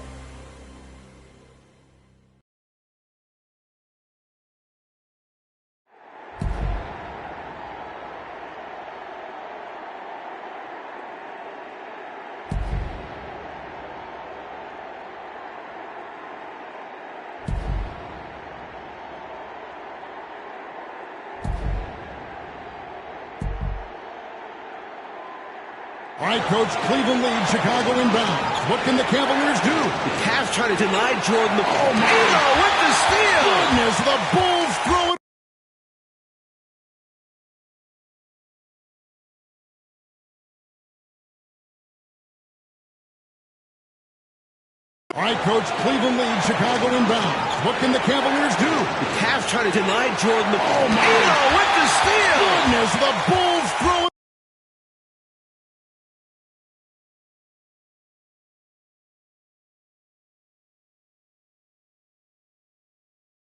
[SPEAKER 2] All right, Coach, Cleveland leads, Chicago inbound. What can the Cavaliers do?
[SPEAKER 7] The Cavs trying to deny Jordan the ball. Ehlo with the steal!
[SPEAKER 2] Goodness, the Bulls throw it. All right, Coach, Cleveland leads, Chicago inbound. What can the Cavaliers do?
[SPEAKER 7] The Cavs trying to deny Jordan the ball. Ehlo with the steal!
[SPEAKER 2] Goodness, the Bulls throw it.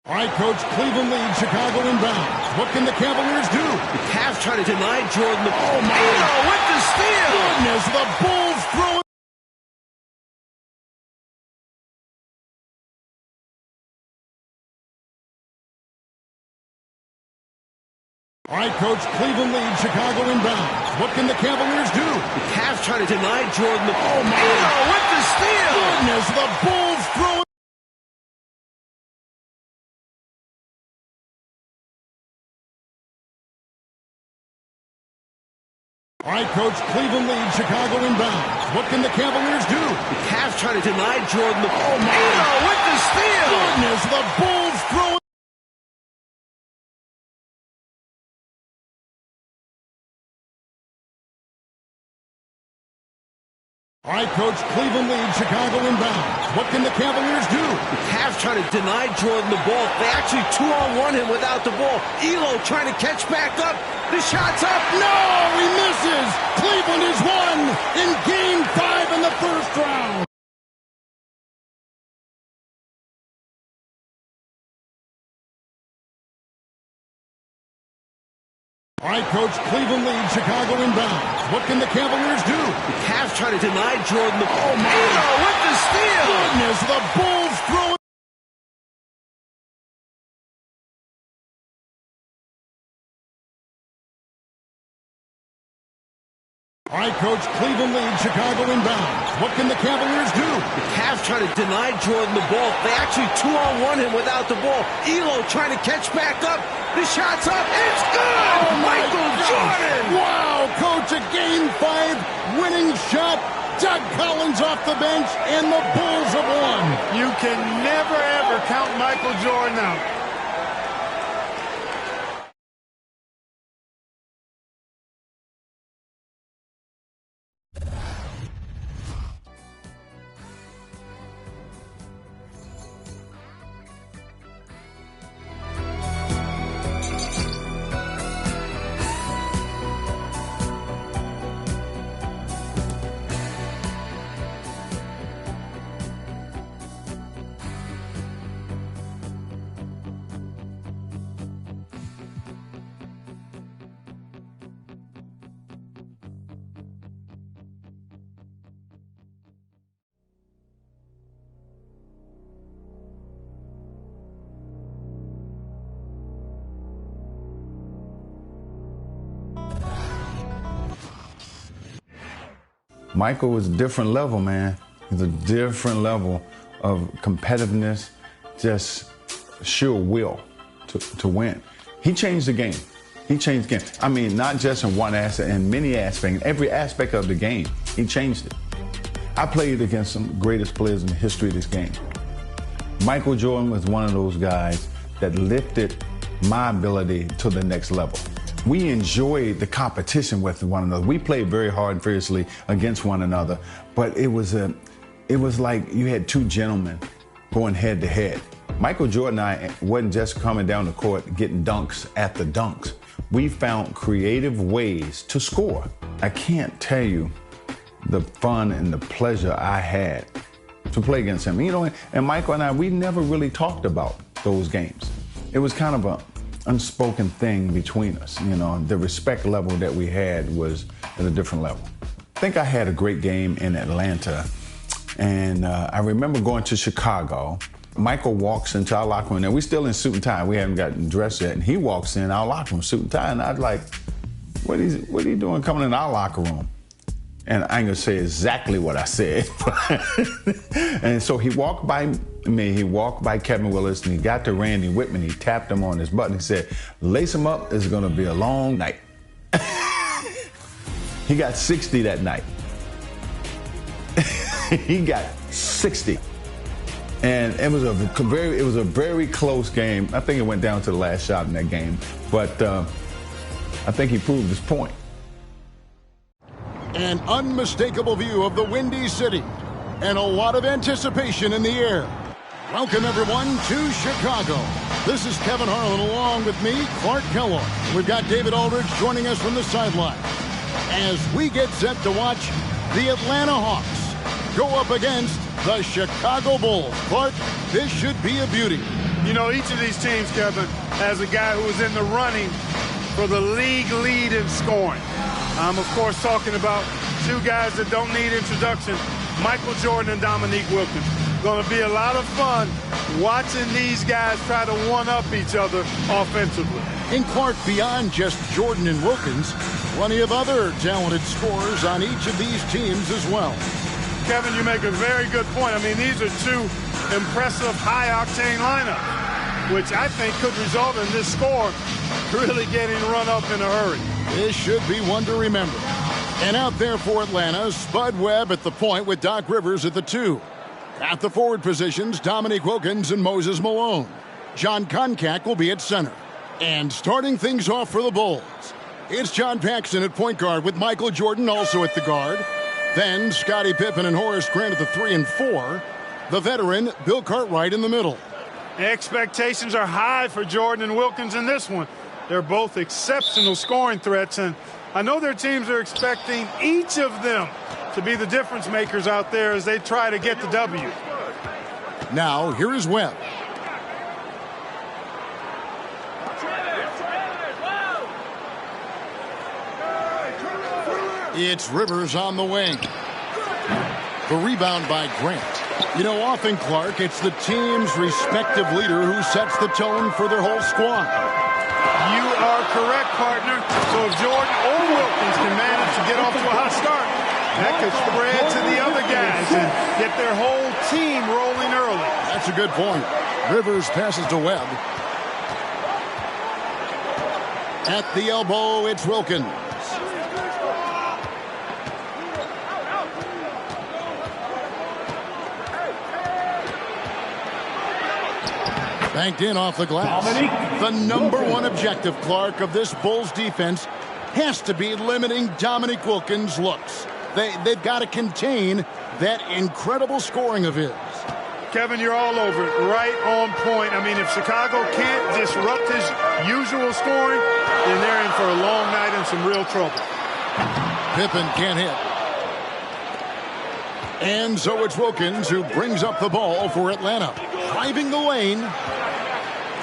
[SPEAKER 2] All right, Coach, Cleveland leads, Chicago inbound. What can the Cavaliers do?
[SPEAKER 7] The Cavs trying to deny Jordan the ball. Ehlo with the steal!
[SPEAKER 2] Goodness, the Bulls throw it. All right, Coach, Cleveland leads, Chicago inbound. What can the Cavaliers do?
[SPEAKER 7] The Cavs trying to deny Jordan the ball. Ehlo with the steal!
[SPEAKER 2] Goodness, the Bulls throw it. All right, Coach, Cleveland leads, Chicago inbound. What can the Cavaliers do?
[SPEAKER 7] The Cavs trying to deny Jordan the ball. Ehlo with the steal!
[SPEAKER 2] Goodness, the Bulls throw it. All right, Coach, Cleveland leads, Chicago inbound. What can the Cavaliers do?
[SPEAKER 7] The Cavs trying to deny Jordan the ball. They actually 2-on-1 him without the ball. Ehlo trying to catch back up. The shot's up.
[SPEAKER 2] No, he misses. Cleveland has won in Game 5 in the first round. All right, Coach, Cleveland leads, Chicago inbound. What can the Cavaliers do?
[SPEAKER 7] The Cavs trying to deny Jordan the ball. Ehlo with the steal!
[SPEAKER 2] Goodness, the Bulls throw it. All right, Coach, Cleveland leads, Chicago inbound. What can the Cavaliers do?
[SPEAKER 7] The Cavs trying to deny Jordan the ball. They actually 2-on-1 him without the ball. Ehlo trying to catch back up. The shot's up. It's good!
[SPEAKER 2] Oh,
[SPEAKER 7] Michael Jordan!
[SPEAKER 2] Wow, Coach, a Game 5 winning shot. Doug Collins off the bench, and the Bulls have won.
[SPEAKER 4] You can never, ever count Michael Jordan out.
[SPEAKER 8] Michael was a different level, man. He's a different level of competitiveness, just sheer will to win. He changed the game. He changed the game. I mean, not just in one aspect, in many aspects, every aspect of the game, he changed it. I played against some greatest players in the history of this game. Michael Jordan was one of those guys that lifted my ability to the next level. We enjoyed the competition with one another. We played very hard and fiercely against one another, but it was like you had two gentlemen going head to head. Michael Jordan and I wasn't just coming down the court getting dunks at the dunks. We found creative ways to score. I can't tell you the fun and the pleasure I had to play against him. You know, and Michael and I, we never really talked about those games. It was kind of an unspoken thing between us. You know, the respect level that we had was at a different level. I think I had a great game in Atlanta, and I remember going to Chicago. Michael walks into our locker room, and we're still in suit and tie. We haven't gotten dressed yet, and he walks in our locker room, suit and tie, and I was like, what are you doing coming in our locker room? And I ain't gonna say exactly what I said. And so he walked by me, he walked by Kevin Willis, and he got to Randy Whitman, he tapped him on his butt, and he said, lace him up, it's gonna be a long night. He got 60 that night. He got 60. And it was a very close game. I think it went down to the last shot in that game, but I think he proved his point.
[SPEAKER 2] An unmistakable view of the Windy City and a lot of anticipation in the air. Welcome, everyone, to Chicago. This is Kevin Harlan along with me, Clark Kellogg. We've got David Aldridge joining us from the sideline as we get set to watch the Atlanta Hawks go up against the Chicago Bulls. Clark, this should be a beauty.
[SPEAKER 4] You know, each of these teams, Kevin, has a guy who is in the running for the league lead in scoring. I'm, of course, talking about two guys that don't need introduction, Michael Jordan and Dominique Wilkins. Going to be a lot of fun watching these guys try to one-up each other offensively.
[SPEAKER 2] And Clark, beyond just Jordan and Wilkins, plenty of other talented scorers on each of these teams as well.
[SPEAKER 4] Kevin, you make a very good point. I mean, these are two impressive high-octane lineups, which I think could result in this score really getting run up in a hurry.
[SPEAKER 2] This should be one to remember. And out there for Atlanta, Spud Webb at the point with Doc Rivers at the 2. At the forward positions, Dominique Wilkins and Moses Malone. John Koncak will be at center. And starting things off for the Bulls, it's John Paxson at point guard with Michael Jordan also at the guard. Then Scottie Pippen and Horace Grant at the 3 and 4. The veteran, Bill Cartwright, in the middle.
[SPEAKER 4] Expectations are high for Jordan and Wilkins in this one. They're both exceptional scoring threats, and I know their teams are expecting each of them to be the difference makers out there as they try to get the W.
[SPEAKER 2] Now, here is Webb. It's Rivers on the wing. The rebound by Grant. You know, often, Clark, it's the team's respective leader who sets the tone for their whole squad.
[SPEAKER 4] You are correct, partner. So if Jordan or Wilkins can manage to get off to a hot start, that could spread to the other guys and get their whole team rolling early.
[SPEAKER 2] That's a good point. Rivers passes to Webb. At the elbow, it's Wilkins. Banked in off the glass. The number one objective, Clark, of this Bulls defense has to be limiting Dominique Wilkins' looks. They've got to contain that incredible scoring of his.
[SPEAKER 4] Kevin, you're all over it. Right on point. I mean, if Chicago can't disrupt his usual scoring, then they're in for a long night and some real trouble.
[SPEAKER 2] Pippen can't hit. And so it's Wilkins who brings up the ball for Atlanta. Driving the lane.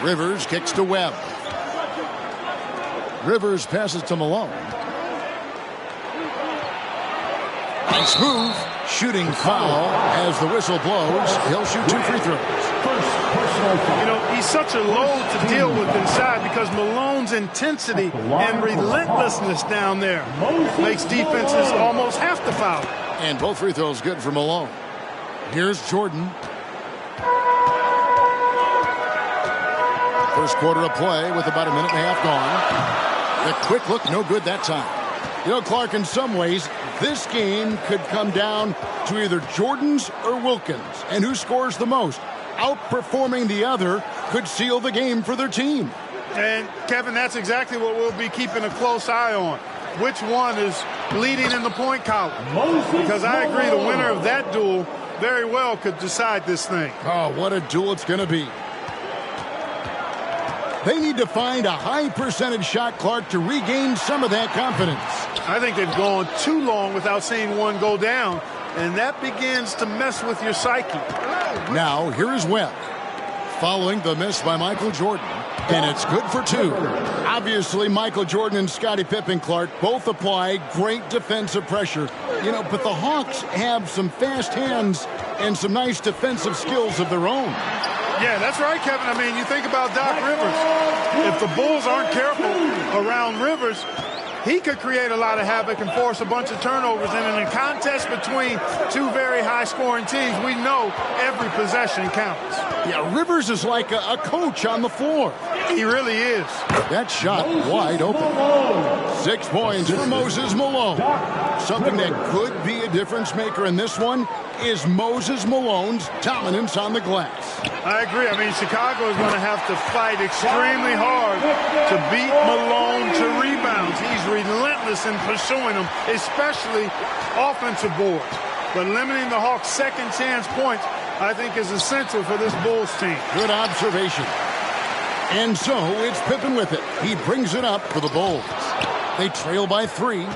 [SPEAKER 2] Rivers kicks to Webb. Rivers passes to Malone. Nice move. Shooting foul as the whistle blows. He'll shoot 2 free throws.
[SPEAKER 4] You know, he's such a load to deal with inside because Malone's intensity and relentlessness down there makes defenses almost have to foul.
[SPEAKER 2] And both free throws good for Malone. Here's Jordan. First quarter of play with about a minute and a half gone. The quick look, no good that time. You know, Clark, in some ways, this game could come down to either Jordan's or Wilkins. And who scores the most? Outperforming the other could seal the game for their team.
[SPEAKER 4] And, Kevin, that's exactly what we'll be keeping a close eye on. Which one is leading in the point column? Because I agree the winner of that duel very well could decide this thing.
[SPEAKER 2] Oh, what a duel it's going to be. They need to find a high percentage shot, Clark, to regain some of that confidence.
[SPEAKER 4] I think they've gone too long without seeing one go down, and that begins to mess with your psyche.
[SPEAKER 2] Now, here is Webb, following the miss by Michael Jordan, and it's good for two. Obviously, Michael Jordan and Scottie Pippen, Clark, both apply great defensive pressure. You know, but the Hawks have some fast hands and some nice defensive skills of their own.
[SPEAKER 4] Yeah, that's right, Kevin. I mean, you think about Doc Rivers. If the Bulls aren't careful around Rivers, he could create a lot of havoc and force a bunch of turnovers. And in a contest between two very high-scoring teams, we know every possession counts.
[SPEAKER 2] Yeah, Rivers is like a coach on the floor.
[SPEAKER 4] He really is.
[SPEAKER 2] That shot wide open. 6 points for Moses Malone. Something that could be a difference maker in this one is Moses Malone's dominance on the glass.
[SPEAKER 4] I agree. I mean, Chicago is going to have to fight extremely hard to beat Malone to rebounds. He's relentless in pursuing them, especially offensive boards. But limiting the Hawks' second chance points, I think, is essential for this Bulls team.
[SPEAKER 2] Good observation. And so it's Pippen with it. He brings it up for the Bulls. They trail by 3.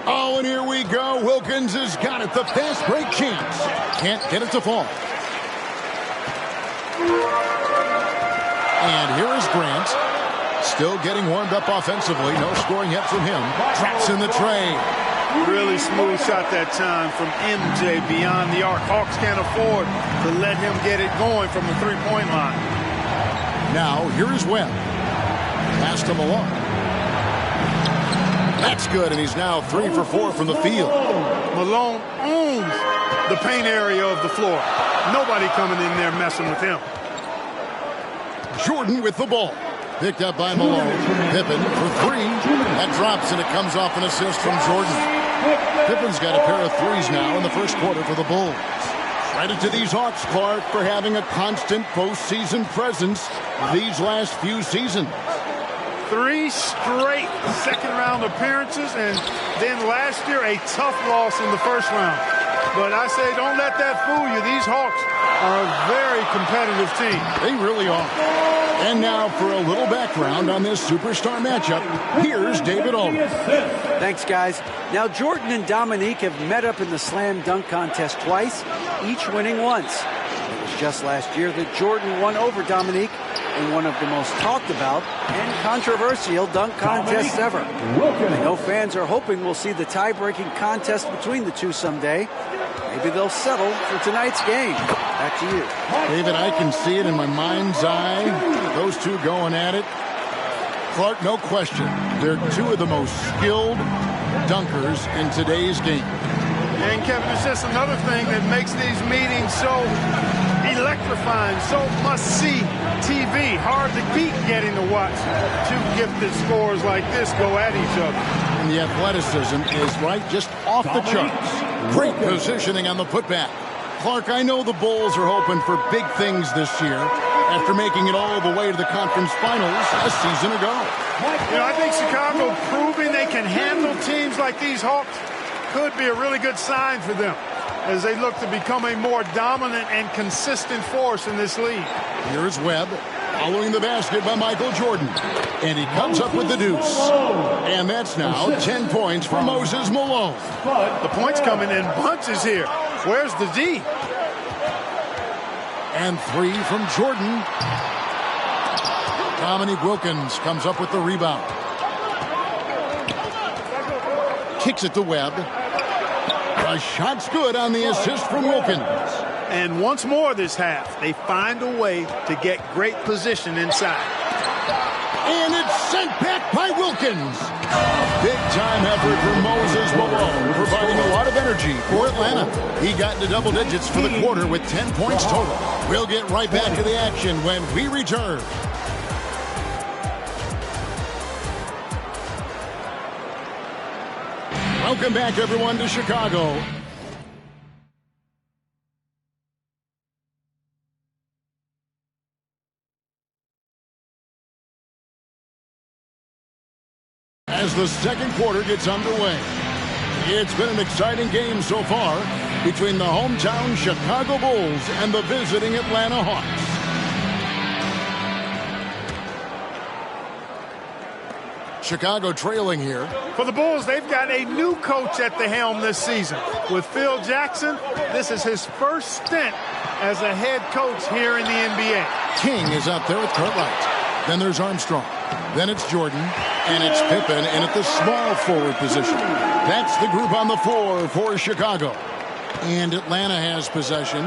[SPEAKER 2] Oh, and here we go. Wilkins has got it. The fast break chance. Can't get it to fall. And here is Grant. Still getting warmed up offensively. No scoring yet from him. Traps in the tray.
[SPEAKER 4] Really smooth shot that time from MJ beyond the arc. Hawks can't afford to let him get it going from the three-point line.
[SPEAKER 2] Now, here is Webb. Pass to Malone. That's good, and he's now 3 for 4 from the field.
[SPEAKER 4] Malone owns the paint area of the floor. Nobody coming in there messing with him.
[SPEAKER 2] Jordan with the ball. Picked up by Malone. Pippen for 3. That drops, and it comes off an assist from Jordan. Pippen's got a pair of threes now in the first quarter for the Bulls. Credit to these Hawks, Clark, for having a constant postseason presence these last few seasons.
[SPEAKER 4] 3 straight second-round appearances, and then last year a tough loss in the first round. But I say don't let that fool you. These Hawks are a very competitive team.
[SPEAKER 2] They really are. And now for a little background on this superstar matchup, here's David Aldridge.
[SPEAKER 5] Thanks, guys. Now, Jordan and Dominique have met up in the slam dunk contest twice, each winning once. It was just last year that Jordan won over Dominique in one of the most talked about and controversial dunk contests ever. I know fans are hoping we'll see the tie-breaking contest between the two someday. Maybe they'll settle for tonight's game. Back to you.
[SPEAKER 2] David, I can see it in my mind's eye. Those two going at it. Clark, no question. They're two of the most skilled dunkers in today's game.
[SPEAKER 4] And Kevin, it's just another thing that makes these meetings so electrifying, so must-see TV. Hard to beat getting to watch two gifted scorers like this go at each other.
[SPEAKER 2] And the athleticism is right just off the charts. Great positioning on the putback. Clark, I know the Bulls are hoping for big things this year after making it all the way to the conference finals a season ago.
[SPEAKER 4] You know, I think Chicago proving they can handle teams like these Hawks could be a really good sign for them as they look to become a more dominant and consistent force in this league.
[SPEAKER 2] Here's Webb following the basket by Michael Jordan. And he comes up with the deuce. And that's now 10 points for Moses Malone.
[SPEAKER 4] The points coming in bunches here. Where's the D?
[SPEAKER 2] And 3 from Jordan. Dominique Wilkins comes up with the rebound. Kicks it to Webb. A shot's good on the assist from Wilkins.
[SPEAKER 4] And once more this half, they find a way to get great position inside.
[SPEAKER 2] And it's Sent back by Wilkins. Big-time effort for Moses Malone, providing a lot of energy for Atlanta. He got into double digits for the quarter with 10 points total. We'll get right back to the action when we return. Welcome back, everyone, to Chicago. As the second quarter gets underway, it's been an exciting game so far between the hometown Chicago Bulls and the visiting Atlanta Hawks. Chicago trailing here.
[SPEAKER 4] For the Bulls, they've got a new coach at the helm this season. With Phil Jackson, this is his first stint as a head coach here in the NBA.
[SPEAKER 2] King is out there with Cartwright. Then there's Armstrong. Then it's Jordan. And it's Pippen in at the small forward position. That's the group on the floor for Chicago. And Atlanta has possession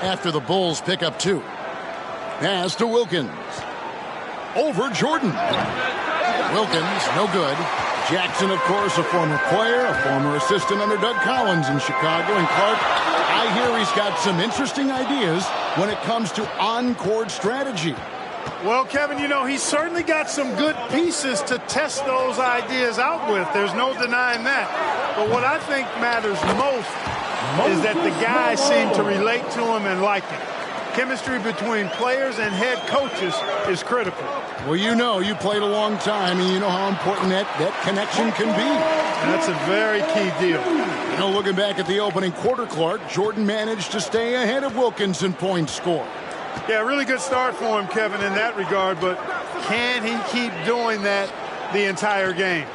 [SPEAKER 2] after the Bulls pick up 2. Pass to Wilkins. Over Jordan. Wilkins, no good. Jackson, of course, a former player, a former assistant under Doug Collins in Chicago. And Clark, I hear he's got some interesting ideas when it comes to on-court strategy.
[SPEAKER 4] Well, Kevin, you know, he's certainly got some good pieces to test those ideas out with. There's no denying that. But what I think matters most is that the guys seem to relate to him and like him. Chemistry between players and head coaches is critical.
[SPEAKER 2] Well, you know, you played a long time, and you know how important that connection can be.
[SPEAKER 4] That's a very key deal.
[SPEAKER 2] You know, looking back at the opening quarter, Clark, Jordan managed to stay ahead of Wilkins in points scored.
[SPEAKER 4] Yeah, really good start for him, Kevin, in that regard, but can he keep doing that the entire game?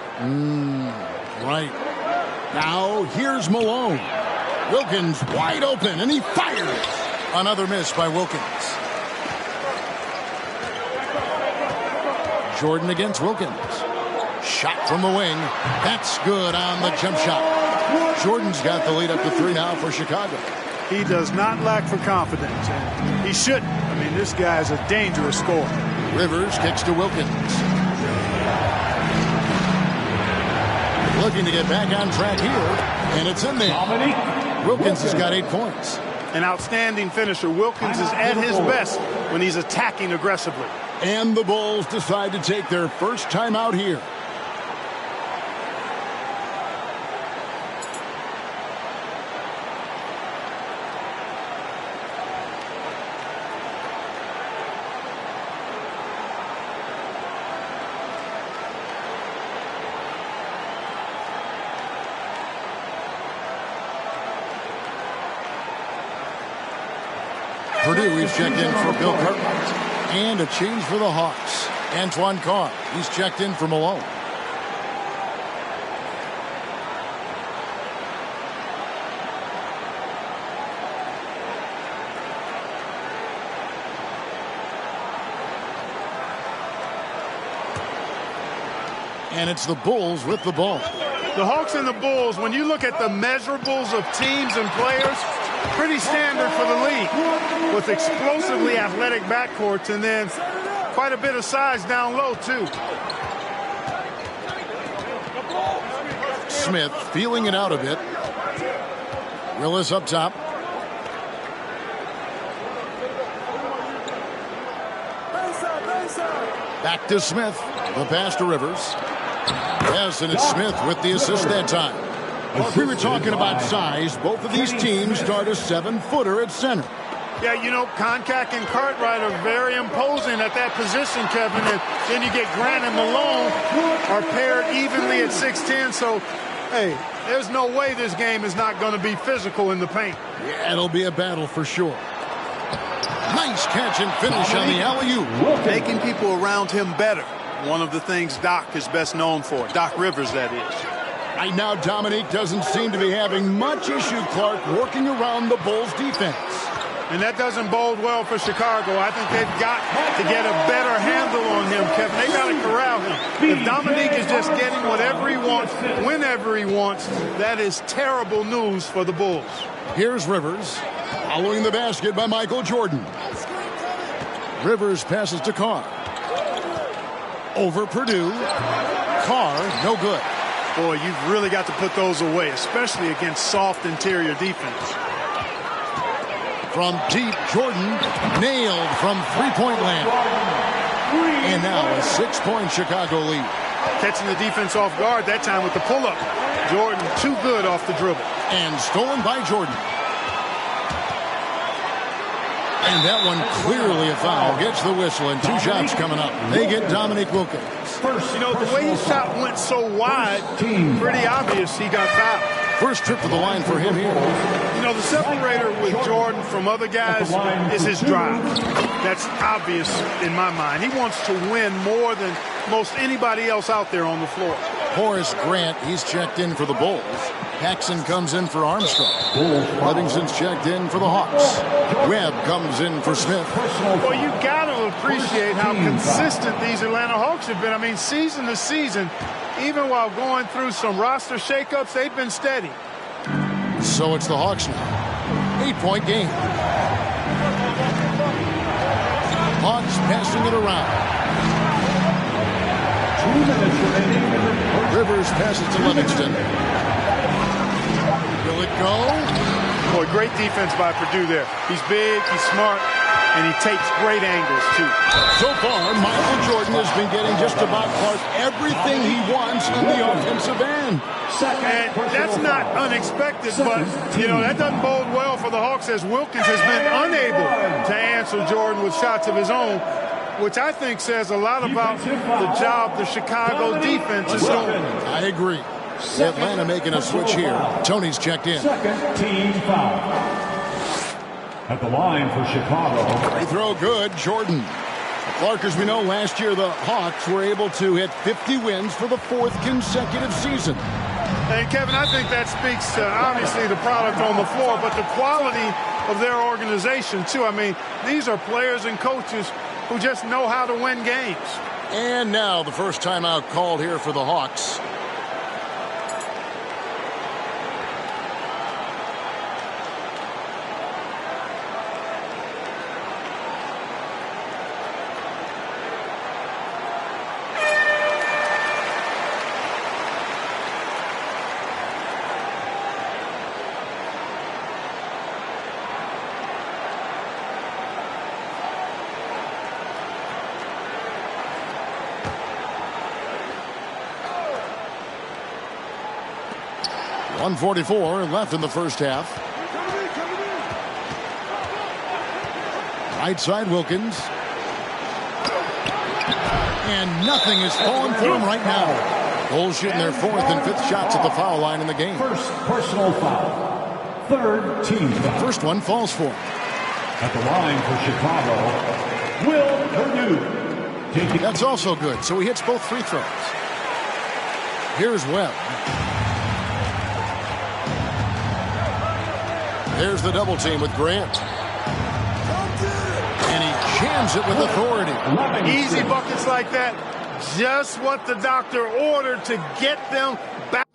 [SPEAKER 2] Right. Now, here's Malone. Wilkins wide open, and he fires. Another miss by Wilkins. Jordan against Wilkins. Shot from the wing. That's good on the jump shot. Jordan's got the lead up to 3 now for Chicago.
[SPEAKER 4] He does not lack for confidence, and he shouldn't. I mean, this guy is a dangerous scorer.
[SPEAKER 2] Rivers kicks to Wilkins. Looking to get back on track here, and it's in there. Wilkins has got 8 points.
[SPEAKER 4] An outstanding finisher. Wilkins is at his best when he's attacking aggressively.
[SPEAKER 2] And the Bulls decide to take their first time out here. Purdue, he's checked in for Bill Cartwright. And a change for the Hawks. Antoine Carr, he's checked in for Malone. And it's the Bulls with the ball.
[SPEAKER 4] The Hawks and the Bulls, when you look at the measurables of teams and players, pretty standard for the league, with explosively athletic backcourts and then quite a bit of size down low, too.
[SPEAKER 2] Smith feeling it out a bit. Willis up top. Back to Smith. The pass to Rivers. Yes, and it's Smith with the assist that time. Well, if we were talking about size, both of these teams start a 7-footer at center.
[SPEAKER 4] Yeah, you know, Koncak and Cartwright are very imposing at that position, Kevin. And then you get Grant and Malone are paired evenly at 6'10". So, hey, there's no way this game is not going to be physical in the paint.
[SPEAKER 2] Yeah, it'll be a battle for sure. Nice catch and finish on the alley-oop.
[SPEAKER 9] Making people around him better. One of the things Doc is best known for. Doc Rivers, that is.
[SPEAKER 2] Right now, Dominique doesn't seem to be having much issue, Clark, working around the Bulls' defense.
[SPEAKER 4] And that doesn't bode well for Chicago. I think they've got to get a better handle on him, Kevin. They got to corral him. If Dominique is just getting whatever he wants, whenever he wants, that is terrible news for the Bulls.
[SPEAKER 2] Here's Rivers, following the basket by Michael Jordan. Rivers passes to Carr. over Purdue. Carr, no good.
[SPEAKER 9] Boy, you've really got to put those away, especially against soft interior defense.
[SPEAKER 2] From deep, Jordan nailed from three-point land. And now a 6-point Chicago lead.
[SPEAKER 9] Catching the defense off guard that time with the pull-up. Jordan too good off the dribble.
[SPEAKER 2] And stolen by Jordan. And that one clearly a foul. Gets the whistle and 2 shots coming up. They get Dominique Wilkins.
[SPEAKER 9] You know, the way his shot went so wide, pretty obvious he got fouled.
[SPEAKER 2] First trip to the line for him here.
[SPEAKER 9] You know, the separator with Jordan from other guys is his drive. That's obvious in my mind. He wants to win more than most anybody else out there on the floor.
[SPEAKER 2] Horace Grant, he's checked in for the Bulls. Paxson comes in for Armstrong. Livingston's checked in for the Hawks. Webb comes in for Smith.
[SPEAKER 9] Well, you got to appreciate how consistent these Atlanta Hawks have been. I mean, season to season, even while going through some roster shakeups, they've been steady.
[SPEAKER 2] So it's the Hawks now. 8-point game. Hawks passing it around.
[SPEAKER 3] 2 minutes remaining.
[SPEAKER 2] Rivers passes to Livingston. Will it go?
[SPEAKER 9] Boy, great defense by Purdue there. He's big, he's smart, and he takes great angles, too.
[SPEAKER 2] So far, Michael Jordan has been getting just about everything he wants on the offensive end.
[SPEAKER 9] And that's not unexpected, but, you know, that doesn't bode well for the Hawks as Wilkins has been unable to answer Jordan with shots of his own, which I think says a lot about the job the Chicago defense is doing.
[SPEAKER 2] I agree. Atlanta making a switch here. Tony's checked in.
[SPEAKER 3] Second team foul. At the line for Chicago.
[SPEAKER 2] Free throw good, Jordan. Clark, as we know, last year the Hawks were able to hit 50 wins for the 4th consecutive season.
[SPEAKER 9] And Kevin, I think that speaks to obviously the product on the floor, but the quality of their organization too. I mean, these are players and coaches who just know how to win games.
[SPEAKER 2] And now the first timeout called here for the Hawks. .144 left in the first half. Right side Wilkins. And nothing is falling for him right now. Bulls shooting their 4th and 5th shots at the foul line in the game.
[SPEAKER 3] First personal foul. Third team foul.
[SPEAKER 2] First one falls for him.
[SPEAKER 3] At the line for Chicago, Will Purdue.
[SPEAKER 2] That's also good, so he hits both free throws. Here's Webb. There's the double team with Grant. And he jams it with authority.
[SPEAKER 9] Easy buckets like that. Just what the doctor ordered to get them back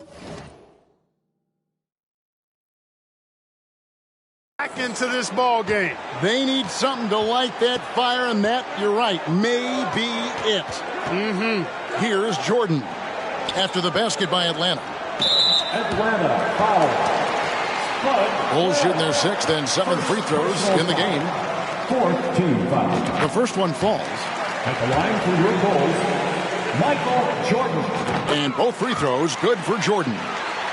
[SPEAKER 9] into this ball game.
[SPEAKER 2] They need something to light that fire, and that, you're right, may be it. Here's Jordan after the basket by Atlanta.
[SPEAKER 3] Atlanta foul.
[SPEAKER 2] Bulls shooting their 6th and 7th free throws in the game.
[SPEAKER 3] 4th team foul.
[SPEAKER 2] The first one falls.
[SPEAKER 3] At the line for your Bulls, Michael Jordan.
[SPEAKER 2] And both free throws good for Jordan.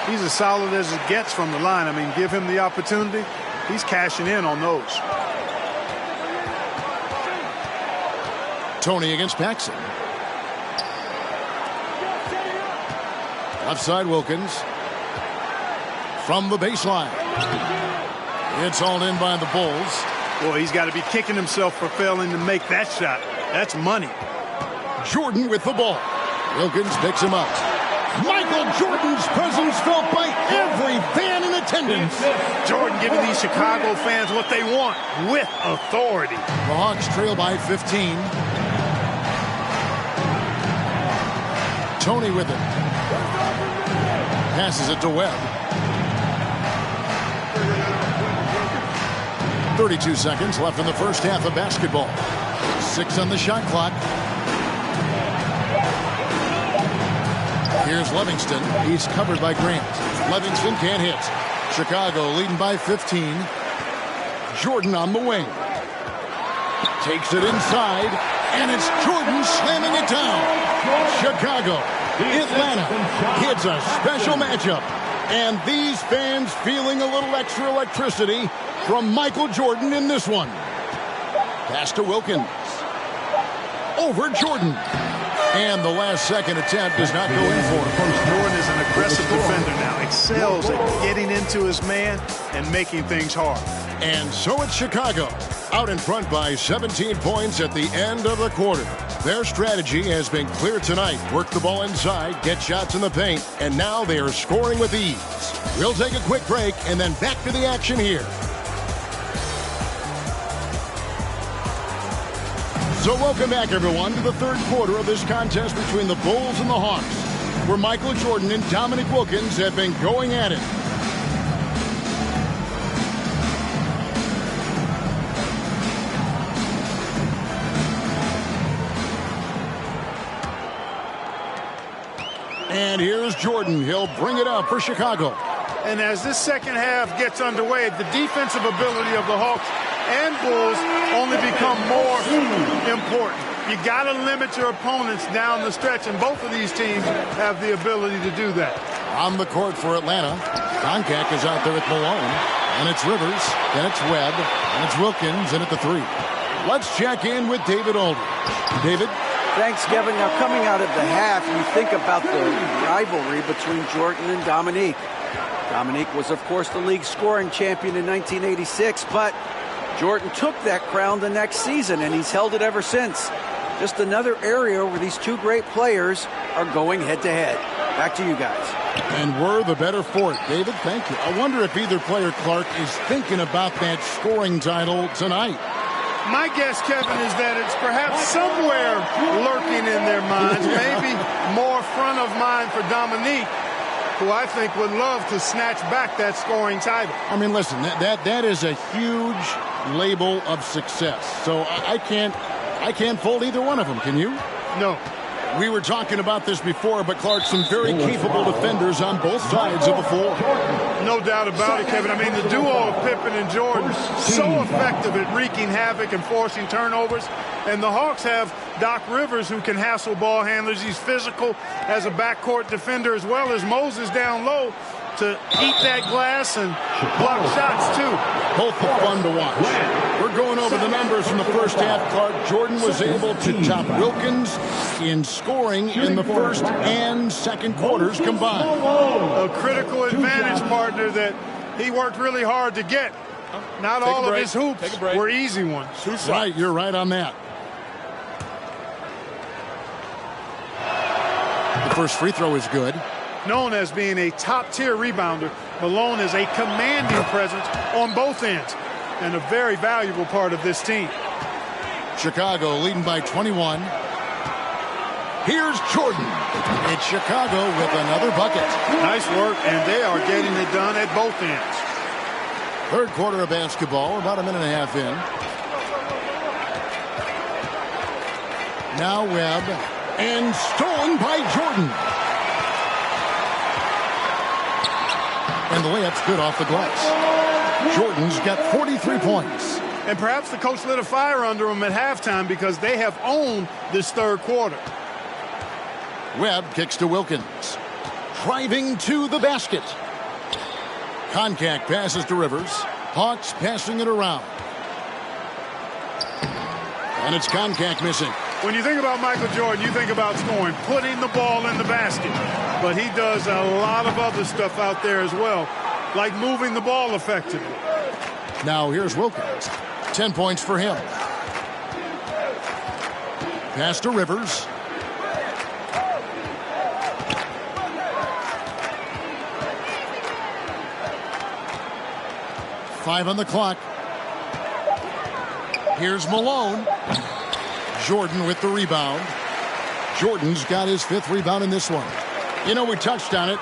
[SPEAKER 9] He's as solid as it gets from the line. I mean, give him the opportunity. He's cashing in on those.
[SPEAKER 2] Tony against Paxson. Left side Wilkins. From the baseline. It's hauled in by the Bulls.
[SPEAKER 9] Boy, he's got to be kicking himself for failing to make that shot. That's money.
[SPEAKER 2] Jordan with the ball. Wilkins picks him up. Michael Jordan's presence felt by every fan in attendance.
[SPEAKER 9] Jordan giving these Chicago fans what they want with authority.
[SPEAKER 2] The Hawks trail by 15. Tony with it. Passes it to Webb. 32 seconds left in the first half of basketball. 6 on the shot clock. Here's Livingston. He's covered by Grant. Livingston can't hit. Chicago leading by 15. Jordan on the wing. Takes it inside, and it's Jordan slamming it down. Chicago, Atlanta. It's a special matchup. And these fans feeling a little extra electricity from Michael Jordan in this one. Pass to Wilkins. Over Jordan. And the last second attempt does not go in for him.
[SPEAKER 4] Jordan is an aggressive defender now. Excels at getting into his man and making things hard.
[SPEAKER 2] And so it's Chicago, out in front by 17 points at the end of the quarter. Their strategy has been clear tonight. Work the ball inside, get shots in the paint, and now they are scoring with ease. We'll take a quick break and then back to the action here. So welcome back, everyone, to the third quarter of this contest between the Bulls and the Hawks, where Michael Jordan and Dominique Wilkins have been going at it. And here's Jordan. He'll bring it up for Chicago.
[SPEAKER 9] And as this second half gets underway, the defensive ability of the Hawks and Bulls only become more important. You got to limit your opponents down the stretch, and both of these teams have the ability to do that.
[SPEAKER 2] On the court for Atlanta, Koncak is out there with Malone, and it's Rivers, then it's Webb, and it's Wilkins, and at the three. Let's check in with David Aldridge. David?
[SPEAKER 5] Thanks, Kevin. Now, coming out of the half, you think about the rivalry between Jordan and Dominique. Dominique was, of course, the league scoring champion in 1986, but Jordan took that crown the next season, and he's held it ever since. Just another area where these two great players are going head-to-head. Back to you guys.
[SPEAKER 2] And we're the better for it. David, thank you. I wonder if either player, Clark, is thinking about that scoring title tonight.
[SPEAKER 9] My guess, Kevin, is that it's perhaps somewhere lurking in their minds, maybe more front of mind for Dominique, who I think would love to snatch back that scoring title.
[SPEAKER 2] I mean, listen, that is a huge label of success. So I can't fold either one of them. Can you?
[SPEAKER 9] No.
[SPEAKER 2] We were talking about this before, but Clark, some very capable defenders on both sides of the floor.
[SPEAKER 9] No doubt about it, Kevin. I mean, the duo of Pippen and Jordan, so effective at wreaking havoc and forcing turnovers. And the Hawks have Doc Rivers, who can hassle ball handlers. He's physical as a backcourt defender, as well as Moses down low to eat that glass and block shots, too.
[SPEAKER 2] Both are fun to watch. We're going over the numbers from the first half, Clark. Jordan was able to top Wilkins in scoring in the first and second quarters combined.
[SPEAKER 9] A critical advantage partner that he worked really hard to get. Not all of his hoops were easy ones.
[SPEAKER 2] Right, you're right on that. The first free throw is good.
[SPEAKER 9] Known as being a top-tier rebounder, Malone is a commanding presence on both ends and a very valuable part of this team.
[SPEAKER 2] Chicago leading by 21. Here's Jordan. It's Chicago with another bucket.
[SPEAKER 9] Nice work, and they are getting it done at both ends.
[SPEAKER 2] Third quarter of basketball, about a minute and a half in. Now Webb, and stolen by Jordan. And the layup's good off the glass. Jordan's got 43 points.
[SPEAKER 9] And perhaps the coach lit a fire under him at halftime because they have owned this third quarter.
[SPEAKER 2] Webb kicks to Wilkins. Driving to the basket. Koncak passes to Rivers. Hawks passing it around. And it's Koncak missing.
[SPEAKER 9] When you think about Michael Jordan, you think about scoring, putting the ball in the basket. But he does a lot of other stuff out there as well, like moving the ball effectively.
[SPEAKER 2] Now here's Wilkins. 10 points for him. Pass to Rivers. Five on the clock. Here's Malone. Jordan with the rebound. Jordan's got his fifth rebound in this one. You know, we touched on it.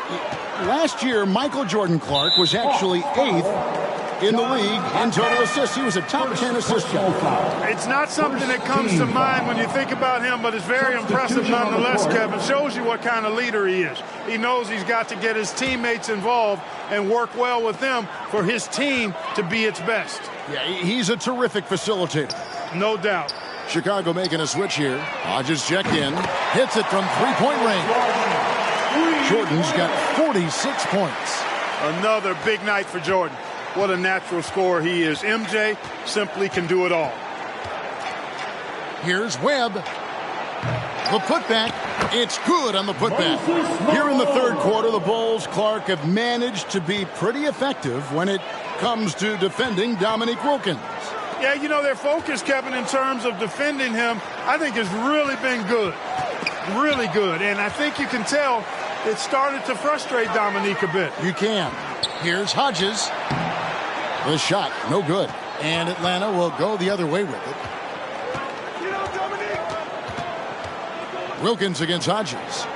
[SPEAKER 2] Last year, Michael Jordan Clark was actually 8th in the league in total assists. He was a top 10 assist guy.
[SPEAKER 9] It's not something that comes to mind when you think about him, but it's very impressive nonetheless, Kevin. Shows you what kind of leader he is. He knows he's got to get his teammates involved and work well with them for his team to be its best.
[SPEAKER 2] Yeah, he's a terrific facilitator.
[SPEAKER 9] No doubt.
[SPEAKER 2] Chicago making a switch here. Hodges checked in. Hits it from three-point range. Jordan's got 46 points.
[SPEAKER 9] Another big night for Jordan. What a natural scorer he is. MJ simply can do it all.
[SPEAKER 2] Here's Webb. The putback. It's good on the putback. Here in the third quarter, the Bulls, Clark, have managed to be pretty effective when it comes to defending Dominique Wilkins.
[SPEAKER 9] Yeah, you know, their focus, Kevin, in terms of defending him, I think has really been good. Really good. And I think you can tell it started to frustrate Dominique a bit.
[SPEAKER 2] You can. Here's Hodges. The shot, no good. And Atlanta will go the other way with it. Wilkins against Hodges.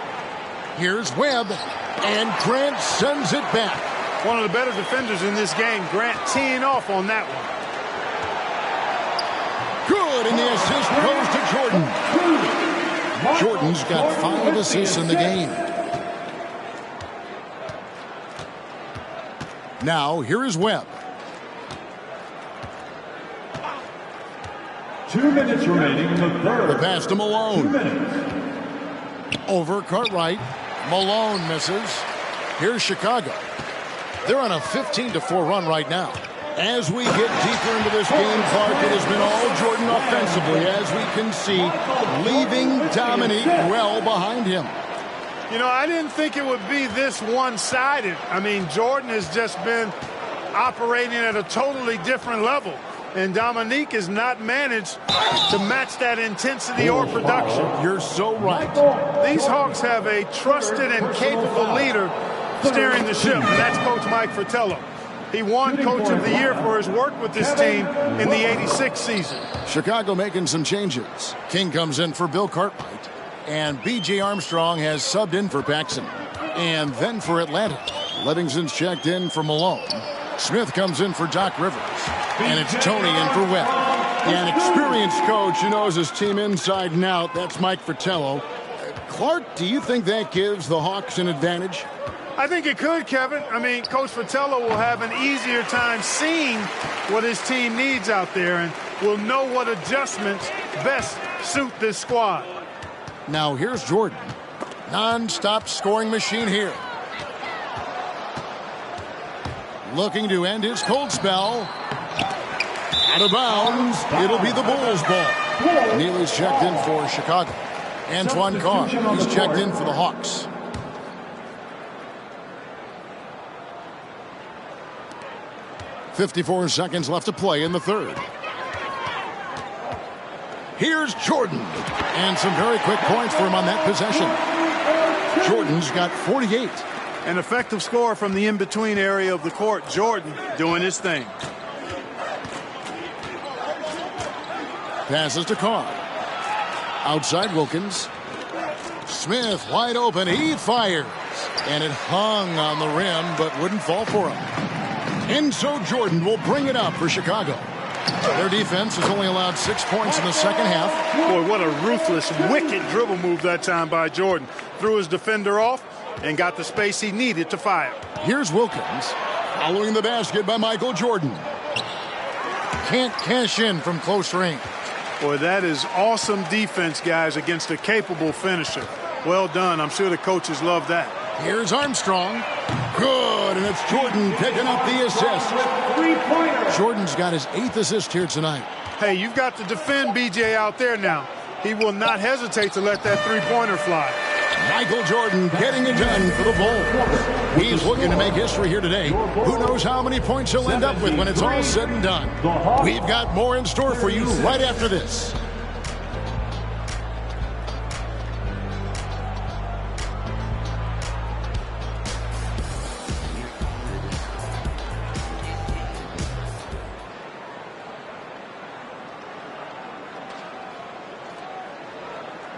[SPEAKER 2] Here's Webb. And Grant sends it back.
[SPEAKER 9] One of the better defenders in this game. Grant teeing off on that one.
[SPEAKER 2] Good, and the assist goes to Jordan. Jordan's got 5 assists in the game. Now, here is Webb.
[SPEAKER 3] 2 minutes remaining in the third.
[SPEAKER 2] The pass to Malone.
[SPEAKER 3] 2 minutes.
[SPEAKER 2] Over Cartwright. Malone misses. Here's Chicago. They're on a 15-4 run right now. As we get deeper into this game, Clark, it has been all Jordan offensively, as we can see, leaving Dominique well behind him.
[SPEAKER 9] You know, I didn't think it would be this one-sided. I mean, Jordan has just been operating at a totally different level, and Dominique has not managed to match that intensity or production.
[SPEAKER 2] You're so right.
[SPEAKER 9] These Hawks have a trusted and capable leader steering the ship, and that's Coach Mike Fratello. He won Coach of the Year for his work with this team in the '86 season.
[SPEAKER 2] Chicago making some changes. King comes in for Bill Cartwright, and B.J. Armstrong has subbed in for Paxson. And then for Atlanta, Livingston's checked in for Malone. Smith comes in for Doc Rivers, and it's Tony in for Webb. An experienced coach who knows his team inside and out. That's Mike Fratello. Clark, do you think that gives the Hawks an advantage?
[SPEAKER 9] I think it could, Kevin. I mean, Coach Fratello will have an easier time seeing what his team needs out there and will know what adjustments best suit this squad.
[SPEAKER 2] Now here's Jordan. Non-stop scoring machine here. Looking to end his cold spell. Out of bounds. It'll be the Bulls' ball. Neely's checked in for Chicago. Antoine Carr, he's checked in for the Hawks. .54 seconds left to play in the third. Here's Jordan. And some very quick points for him on that possession. Jordan's got 48.
[SPEAKER 9] An effective score from the in-between area of the court. Jordan doing his thing.
[SPEAKER 2] Passes to Carr. Outside Wilkins. Smith wide open. He fires. And it hung on the rim but wouldn't fall for him. And so Jordan will bring it up for Chicago. Their defense has only allowed 6 points in the second half.
[SPEAKER 9] Boy, what a ruthless, wicked dribble move that time by Jordan. Threw his defender off and got the space he needed to fire.
[SPEAKER 2] Here's Wilkins. Following the basket by Michael Jordan. Can't cash in from close range.
[SPEAKER 9] Boy, that is awesome defense, guys, against a capable finisher. Well done. I'm sure the coaches love that.
[SPEAKER 2] Here's Armstrong. Good, and it's Jordan picking up the assist. Jordan's got his 8th assist here tonight.
[SPEAKER 9] Hey, you've got to defend B.J. out there now. He will not hesitate to let that three-pointer fly.
[SPEAKER 2] Michael Jordan getting it done for the Bulls. He's looking to make history here today. Who knows how many points he'll end up with when it's all said and done. We've got more in store for you right after this.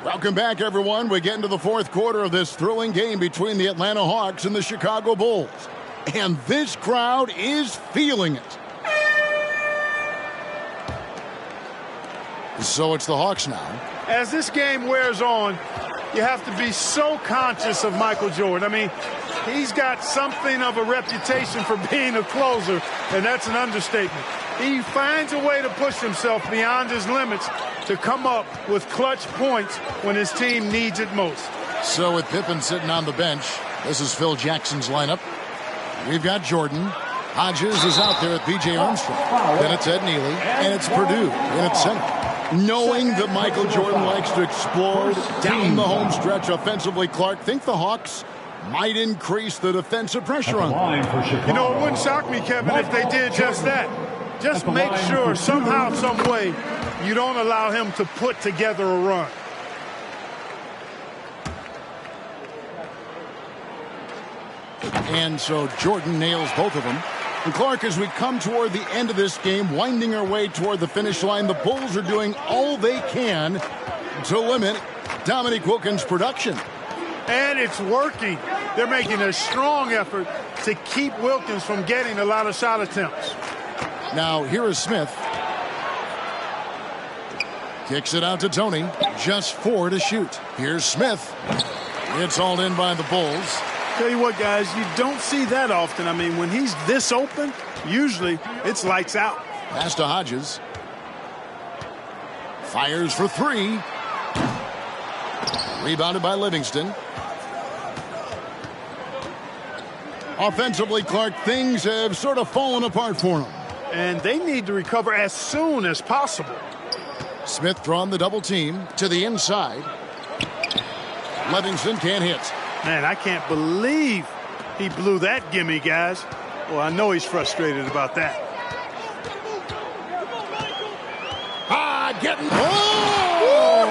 [SPEAKER 2] Welcome back, everyone. We get into the fourth quarter of this thrilling game between the Atlanta Hawks and the Chicago Bulls. And this crowd is feeling it. So it's the Hawks now.
[SPEAKER 9] As this game wears on, you have to be so conscious of Michael Jordan. I mean, he's got something of a reputation for being a closer, and that's an understatement. He finds a way to push himself beyond his limits to come up with clutch points when his team needs it most.
[SPEAKER 2] So with Pippen sitting on the bench, this is Phil Jackson's lineup. We've got Jordan. Hodges is out there at B.J. Armstrong. Then it's Ed Nealy, and it's Purdue in at center. Knowing that Michael Jordan likes to explode down the home stretch offensively, Clark, think the Hawks might increase the defensive pressure on them.
[SPEAKER 9] You know, it wouldn't shock me, Kevin, if they did just that. Just make sure somehow, some way, you don't allow him to put together a run.
[SPEAKER 2] And so Jordan nails both of them. And Clark, as we come toward the end of this game, winding our way toward the finish line, the Bulls are doing all they can to limit Dominique Wilkins' production.
[SPEAKER 9] And it's working. They're making a strong effort to keep Wilkins from getting a lot of shot attempts.
[SPEAKER 2] Now, here is Smith. Kicks it out to Tony. Just 4 to shoot. Here's Smith. It's hauled in by the Bulls.
[SPEAKER 9] Tell you what, guys, you don't see that often. I mean, when he's this open, usually it's lights out.
[SPEAKER 2] Pass to Hodges. Fires for 3. Rebounded by Livingston. Offensively, Clark, things have sort of fallen apart for him.
[SPEAKER 9] And they need to recover as soon as possible.
[SPEAKER 2] Smith throwing the double team to the inside. Livingston can't hit.
[SPEAKER 9] Man, I can't believe he blew that gimme, guys. Well, I know he's frustrated about that.
[SPEAKER 2] Getting... Oh,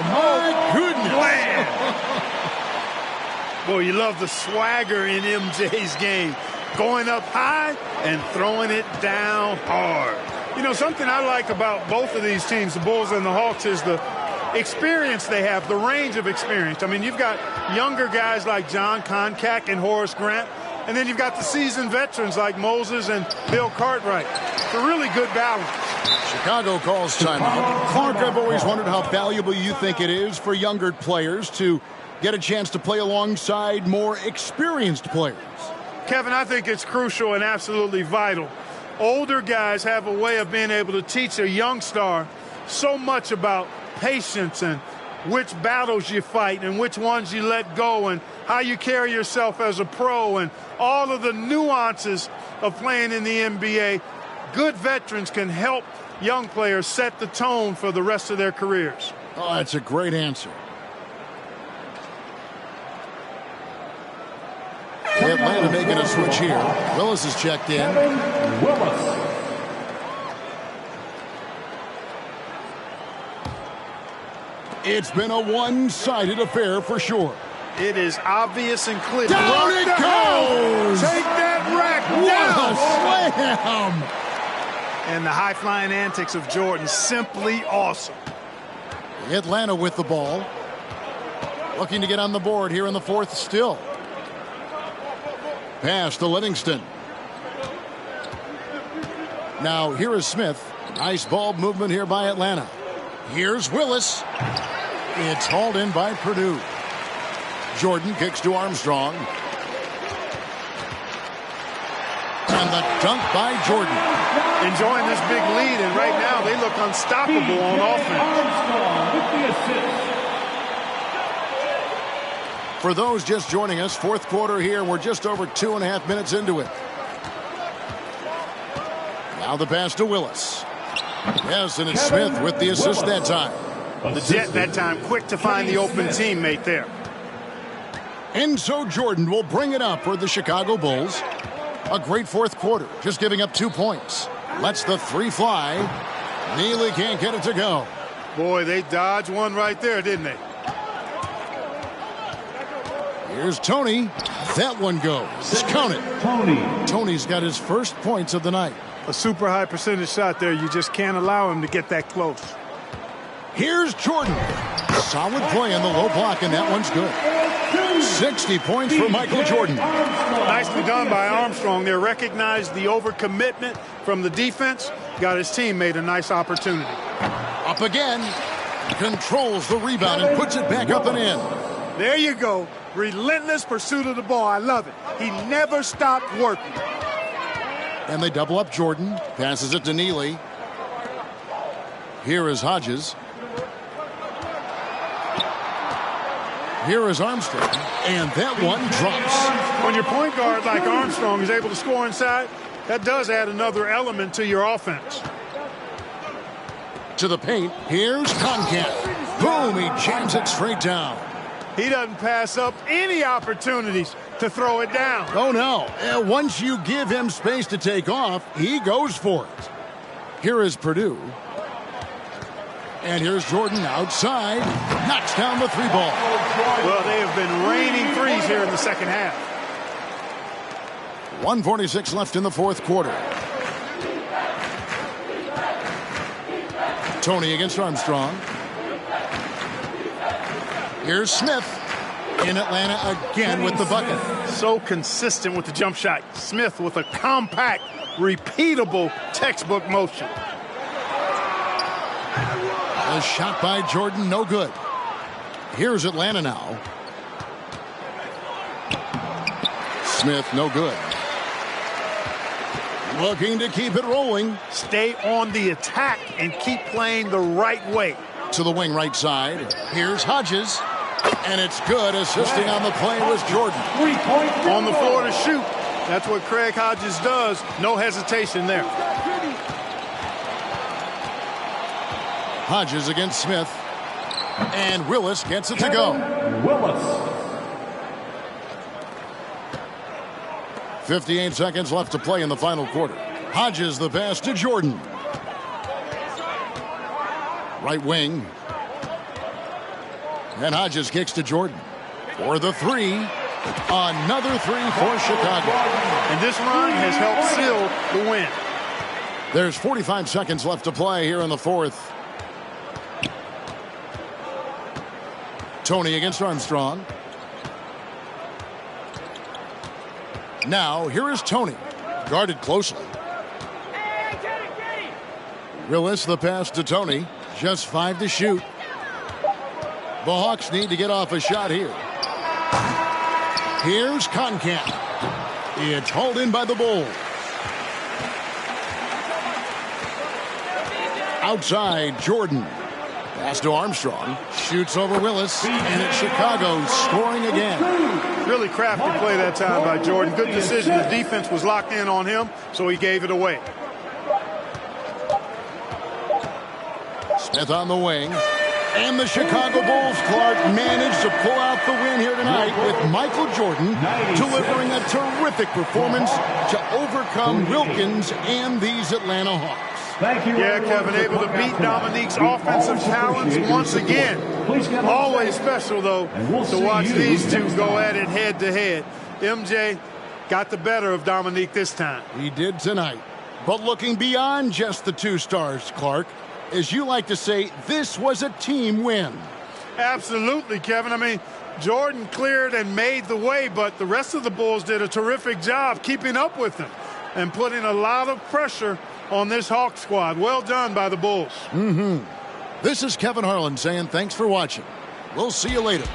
[SPEAKER 2] my goodness.
[SPEAKER 9] Boy, you love the swagger in MJ's game. Going up high and throwing it down hard. You know, something I like about both of these teams, the Bulls and the Hawks, is the experience they have, the range of experience. I mean, you've got younger guys like John Koncak and Horace Grant, and then you've got the seasoned veterans like Moses and Bill Cartwright. It's a really good balance.
[SPEAKER 2] Chicago calls timeout. Clark, I've always wondered how valuable you think it is for younger players to get a chance to play alongside more experienced players.
[SPEAKER 9] Kevin, I think it's crucial and absolutely vital. Older guys have a way of being able to teach a young star so much about patience and which battles you fight and which ones you let go and how you carry yourself as a pro and all of the nuances of playing in the NBA. Good veterans can help young players set the tone for the rest of their careers.
[SPEAKER 2] Oh, that's a great answer. Atlanta making a switch here. Willis is checked in.
[SPEAKER 3] Willis.
[SPEAKER 2] It's been a one-sided affair for sure.
[SPEAKER 9] It is obvious and clear.
[SPEAKER 2] Down it goes!
[SPEAKER 9] Take that rack down!
[SPEAKER 2] What a slam!
[SPEAKER 9] And the high-flying antics of Jordan, simply awesome.
[SPEAKER 2] Atlanta with the ball. Looking to get on the board here in the fourth still. Pass to Livingston. Now here is Smith. Nice ball movement here by Atlanta. Here's Willis. It's hauled in by Purdue. Jordan kicks to Armstrong. And the dunk by Jordan.
[SPEAKER 9] Enjoying this big lead, and right now they look unstoppable on offense.
[SPEAKER 3] Armstrong with the assist.
[SPEAKER 2] For those just joining us, fourth quarter here. We're just over 2.5 minutes into it. Now the pass to Willis. Yes, and it's Smith with the assist that time.
[SPEAKER 9] The Jet that time quick to find the open teammate there.
[SPEAKER 2] And so Jordan will bring it up for the Chicago Bulls. A great fourth quarter, just giving up 2 points. Lets the 3 fly. Nealy can't get it to go.
[SPEAKER 9] Boy, they dodged one right there, didn't they?
[SPEAKER 2] Here's Tony. That one goes. Count it. Tony's got his first points of the night.
[SPEAKER 9] A super high percentage shot there. You just can't allow him to get that close.
[SPEAKER 2] Here's Jordan. Solid play on the low block, and that one's good. 60 points for Michael Jordan.
[SPEAKER 9] Nicely done by Armstrong there. Recognized the overcommitment from the defense. Got his teammate a nice opportunity.
[SPEAKER 2] Up again. Controls the rebound and puts it back up and in.
[SPEAKER 9] There you go. Relentless pursuit of the ball. I love it. He never stopped working.
[SPEAKER 2] And they double up Jordan. Passes it to Neely. Here is Hodges. Here is Armstrong. And that one drops.
[SPEAKER 9] When your point guard like Armstrong is able to score inside, that does add another element to your offense.
[SPEAKER 2] To the paint. Here's Conkamp. Boom, he jams it straight down.
[SPEAKER 9] He doesn't pass up any opportunities to throw it down.
[SPEAKER 2] Oh, no. Once you give him space to take off, he goes for it. Here is Purdue. And here's Jordan outside. Knocks down the three ball.
[SPEAKER 9] Well, they have been raining threes here in the second half.
[SPEAKER 2] 1:46 left in the fourth quarter. Tony against Armstrong. Here's Smith in Atlanta again with the bucket.
[SPEAKER 9] So consistent with the jump shot. Smith with a compact, repeatable textbook motion.
[SPEAKER 2] A shot by Jordan, no good. Here's Atlanta now. Smith, no good. Looking to keep it rolling.
[SPEAKER 9] Stay on the attack and keep playing the right way.
[SPEAKER 2] To the wing right side. Here's Hodges. And it's good. Assisting on the play was Jordan.
[SPEAKER 3] 3-point
[SPEAKER 9] On the floor to shoot. That's what Craig Hodges does. No hesitation there.
[SPEAKER 2] Hodges against Smith. And Willis gets it to go.
[SPEAKER 3] Willis.
[SPEAKER 2] 58 seconds left to play in the final quarter. Hodges the pass to Jordan. Right wing. And Hodges kicks to Jordan. For the three. Another three for Chicago.
[SPEAKER 9] And this run has helped seal the win.
[SPEAKER 2] There's 45 seconds left to play here in the fourth. Tony against Armstrong. Now, here is Tony. Guarded closely. Willis the pass to Tony. Just 5 to shoot. The Hawks need to get off a shot here. Here's Conkamp. It's hauled in by the Bulls. Outside, Jordan. Pass to Armstrong. Shoots over Willis. And it's Chicago scoring again.
[SPEAKER 9] Really crafty play that time by Jordan. Good decision. The defense was locked in on him, so he gave it away.
[SPEAKER 2] Smith on the wing. And the Chicago Bulls, Clark, managed to pull out the win here tonight with Michael Jordan delivering a terrific performance to overcome Wilkins and these Atlanta Hawks.
[SPEAKER 3] Thank you.
[SPEAKER 9] Yeah, Kevin, able to beat Dominique's offensive talents once again. Always special, though, to watch these two go at it head-to-head. MJ got the better of Dominique this time.
[SPEAKER 2] He did tonight. But looking beyond just the two stars, Clark, as you like to say, this was a team win.
[SPEAKER 9] Absolutely, Kevin. I mean, Jordan cleared and made the way, but the rest of the Bulls did a terrific job keeping up with him and putting a lot of pressure on this Hawk squad. Well done by the Bulls.
[SPEAKER 2] This is Kevin Harlan saying thanks for watching. We'll see you later.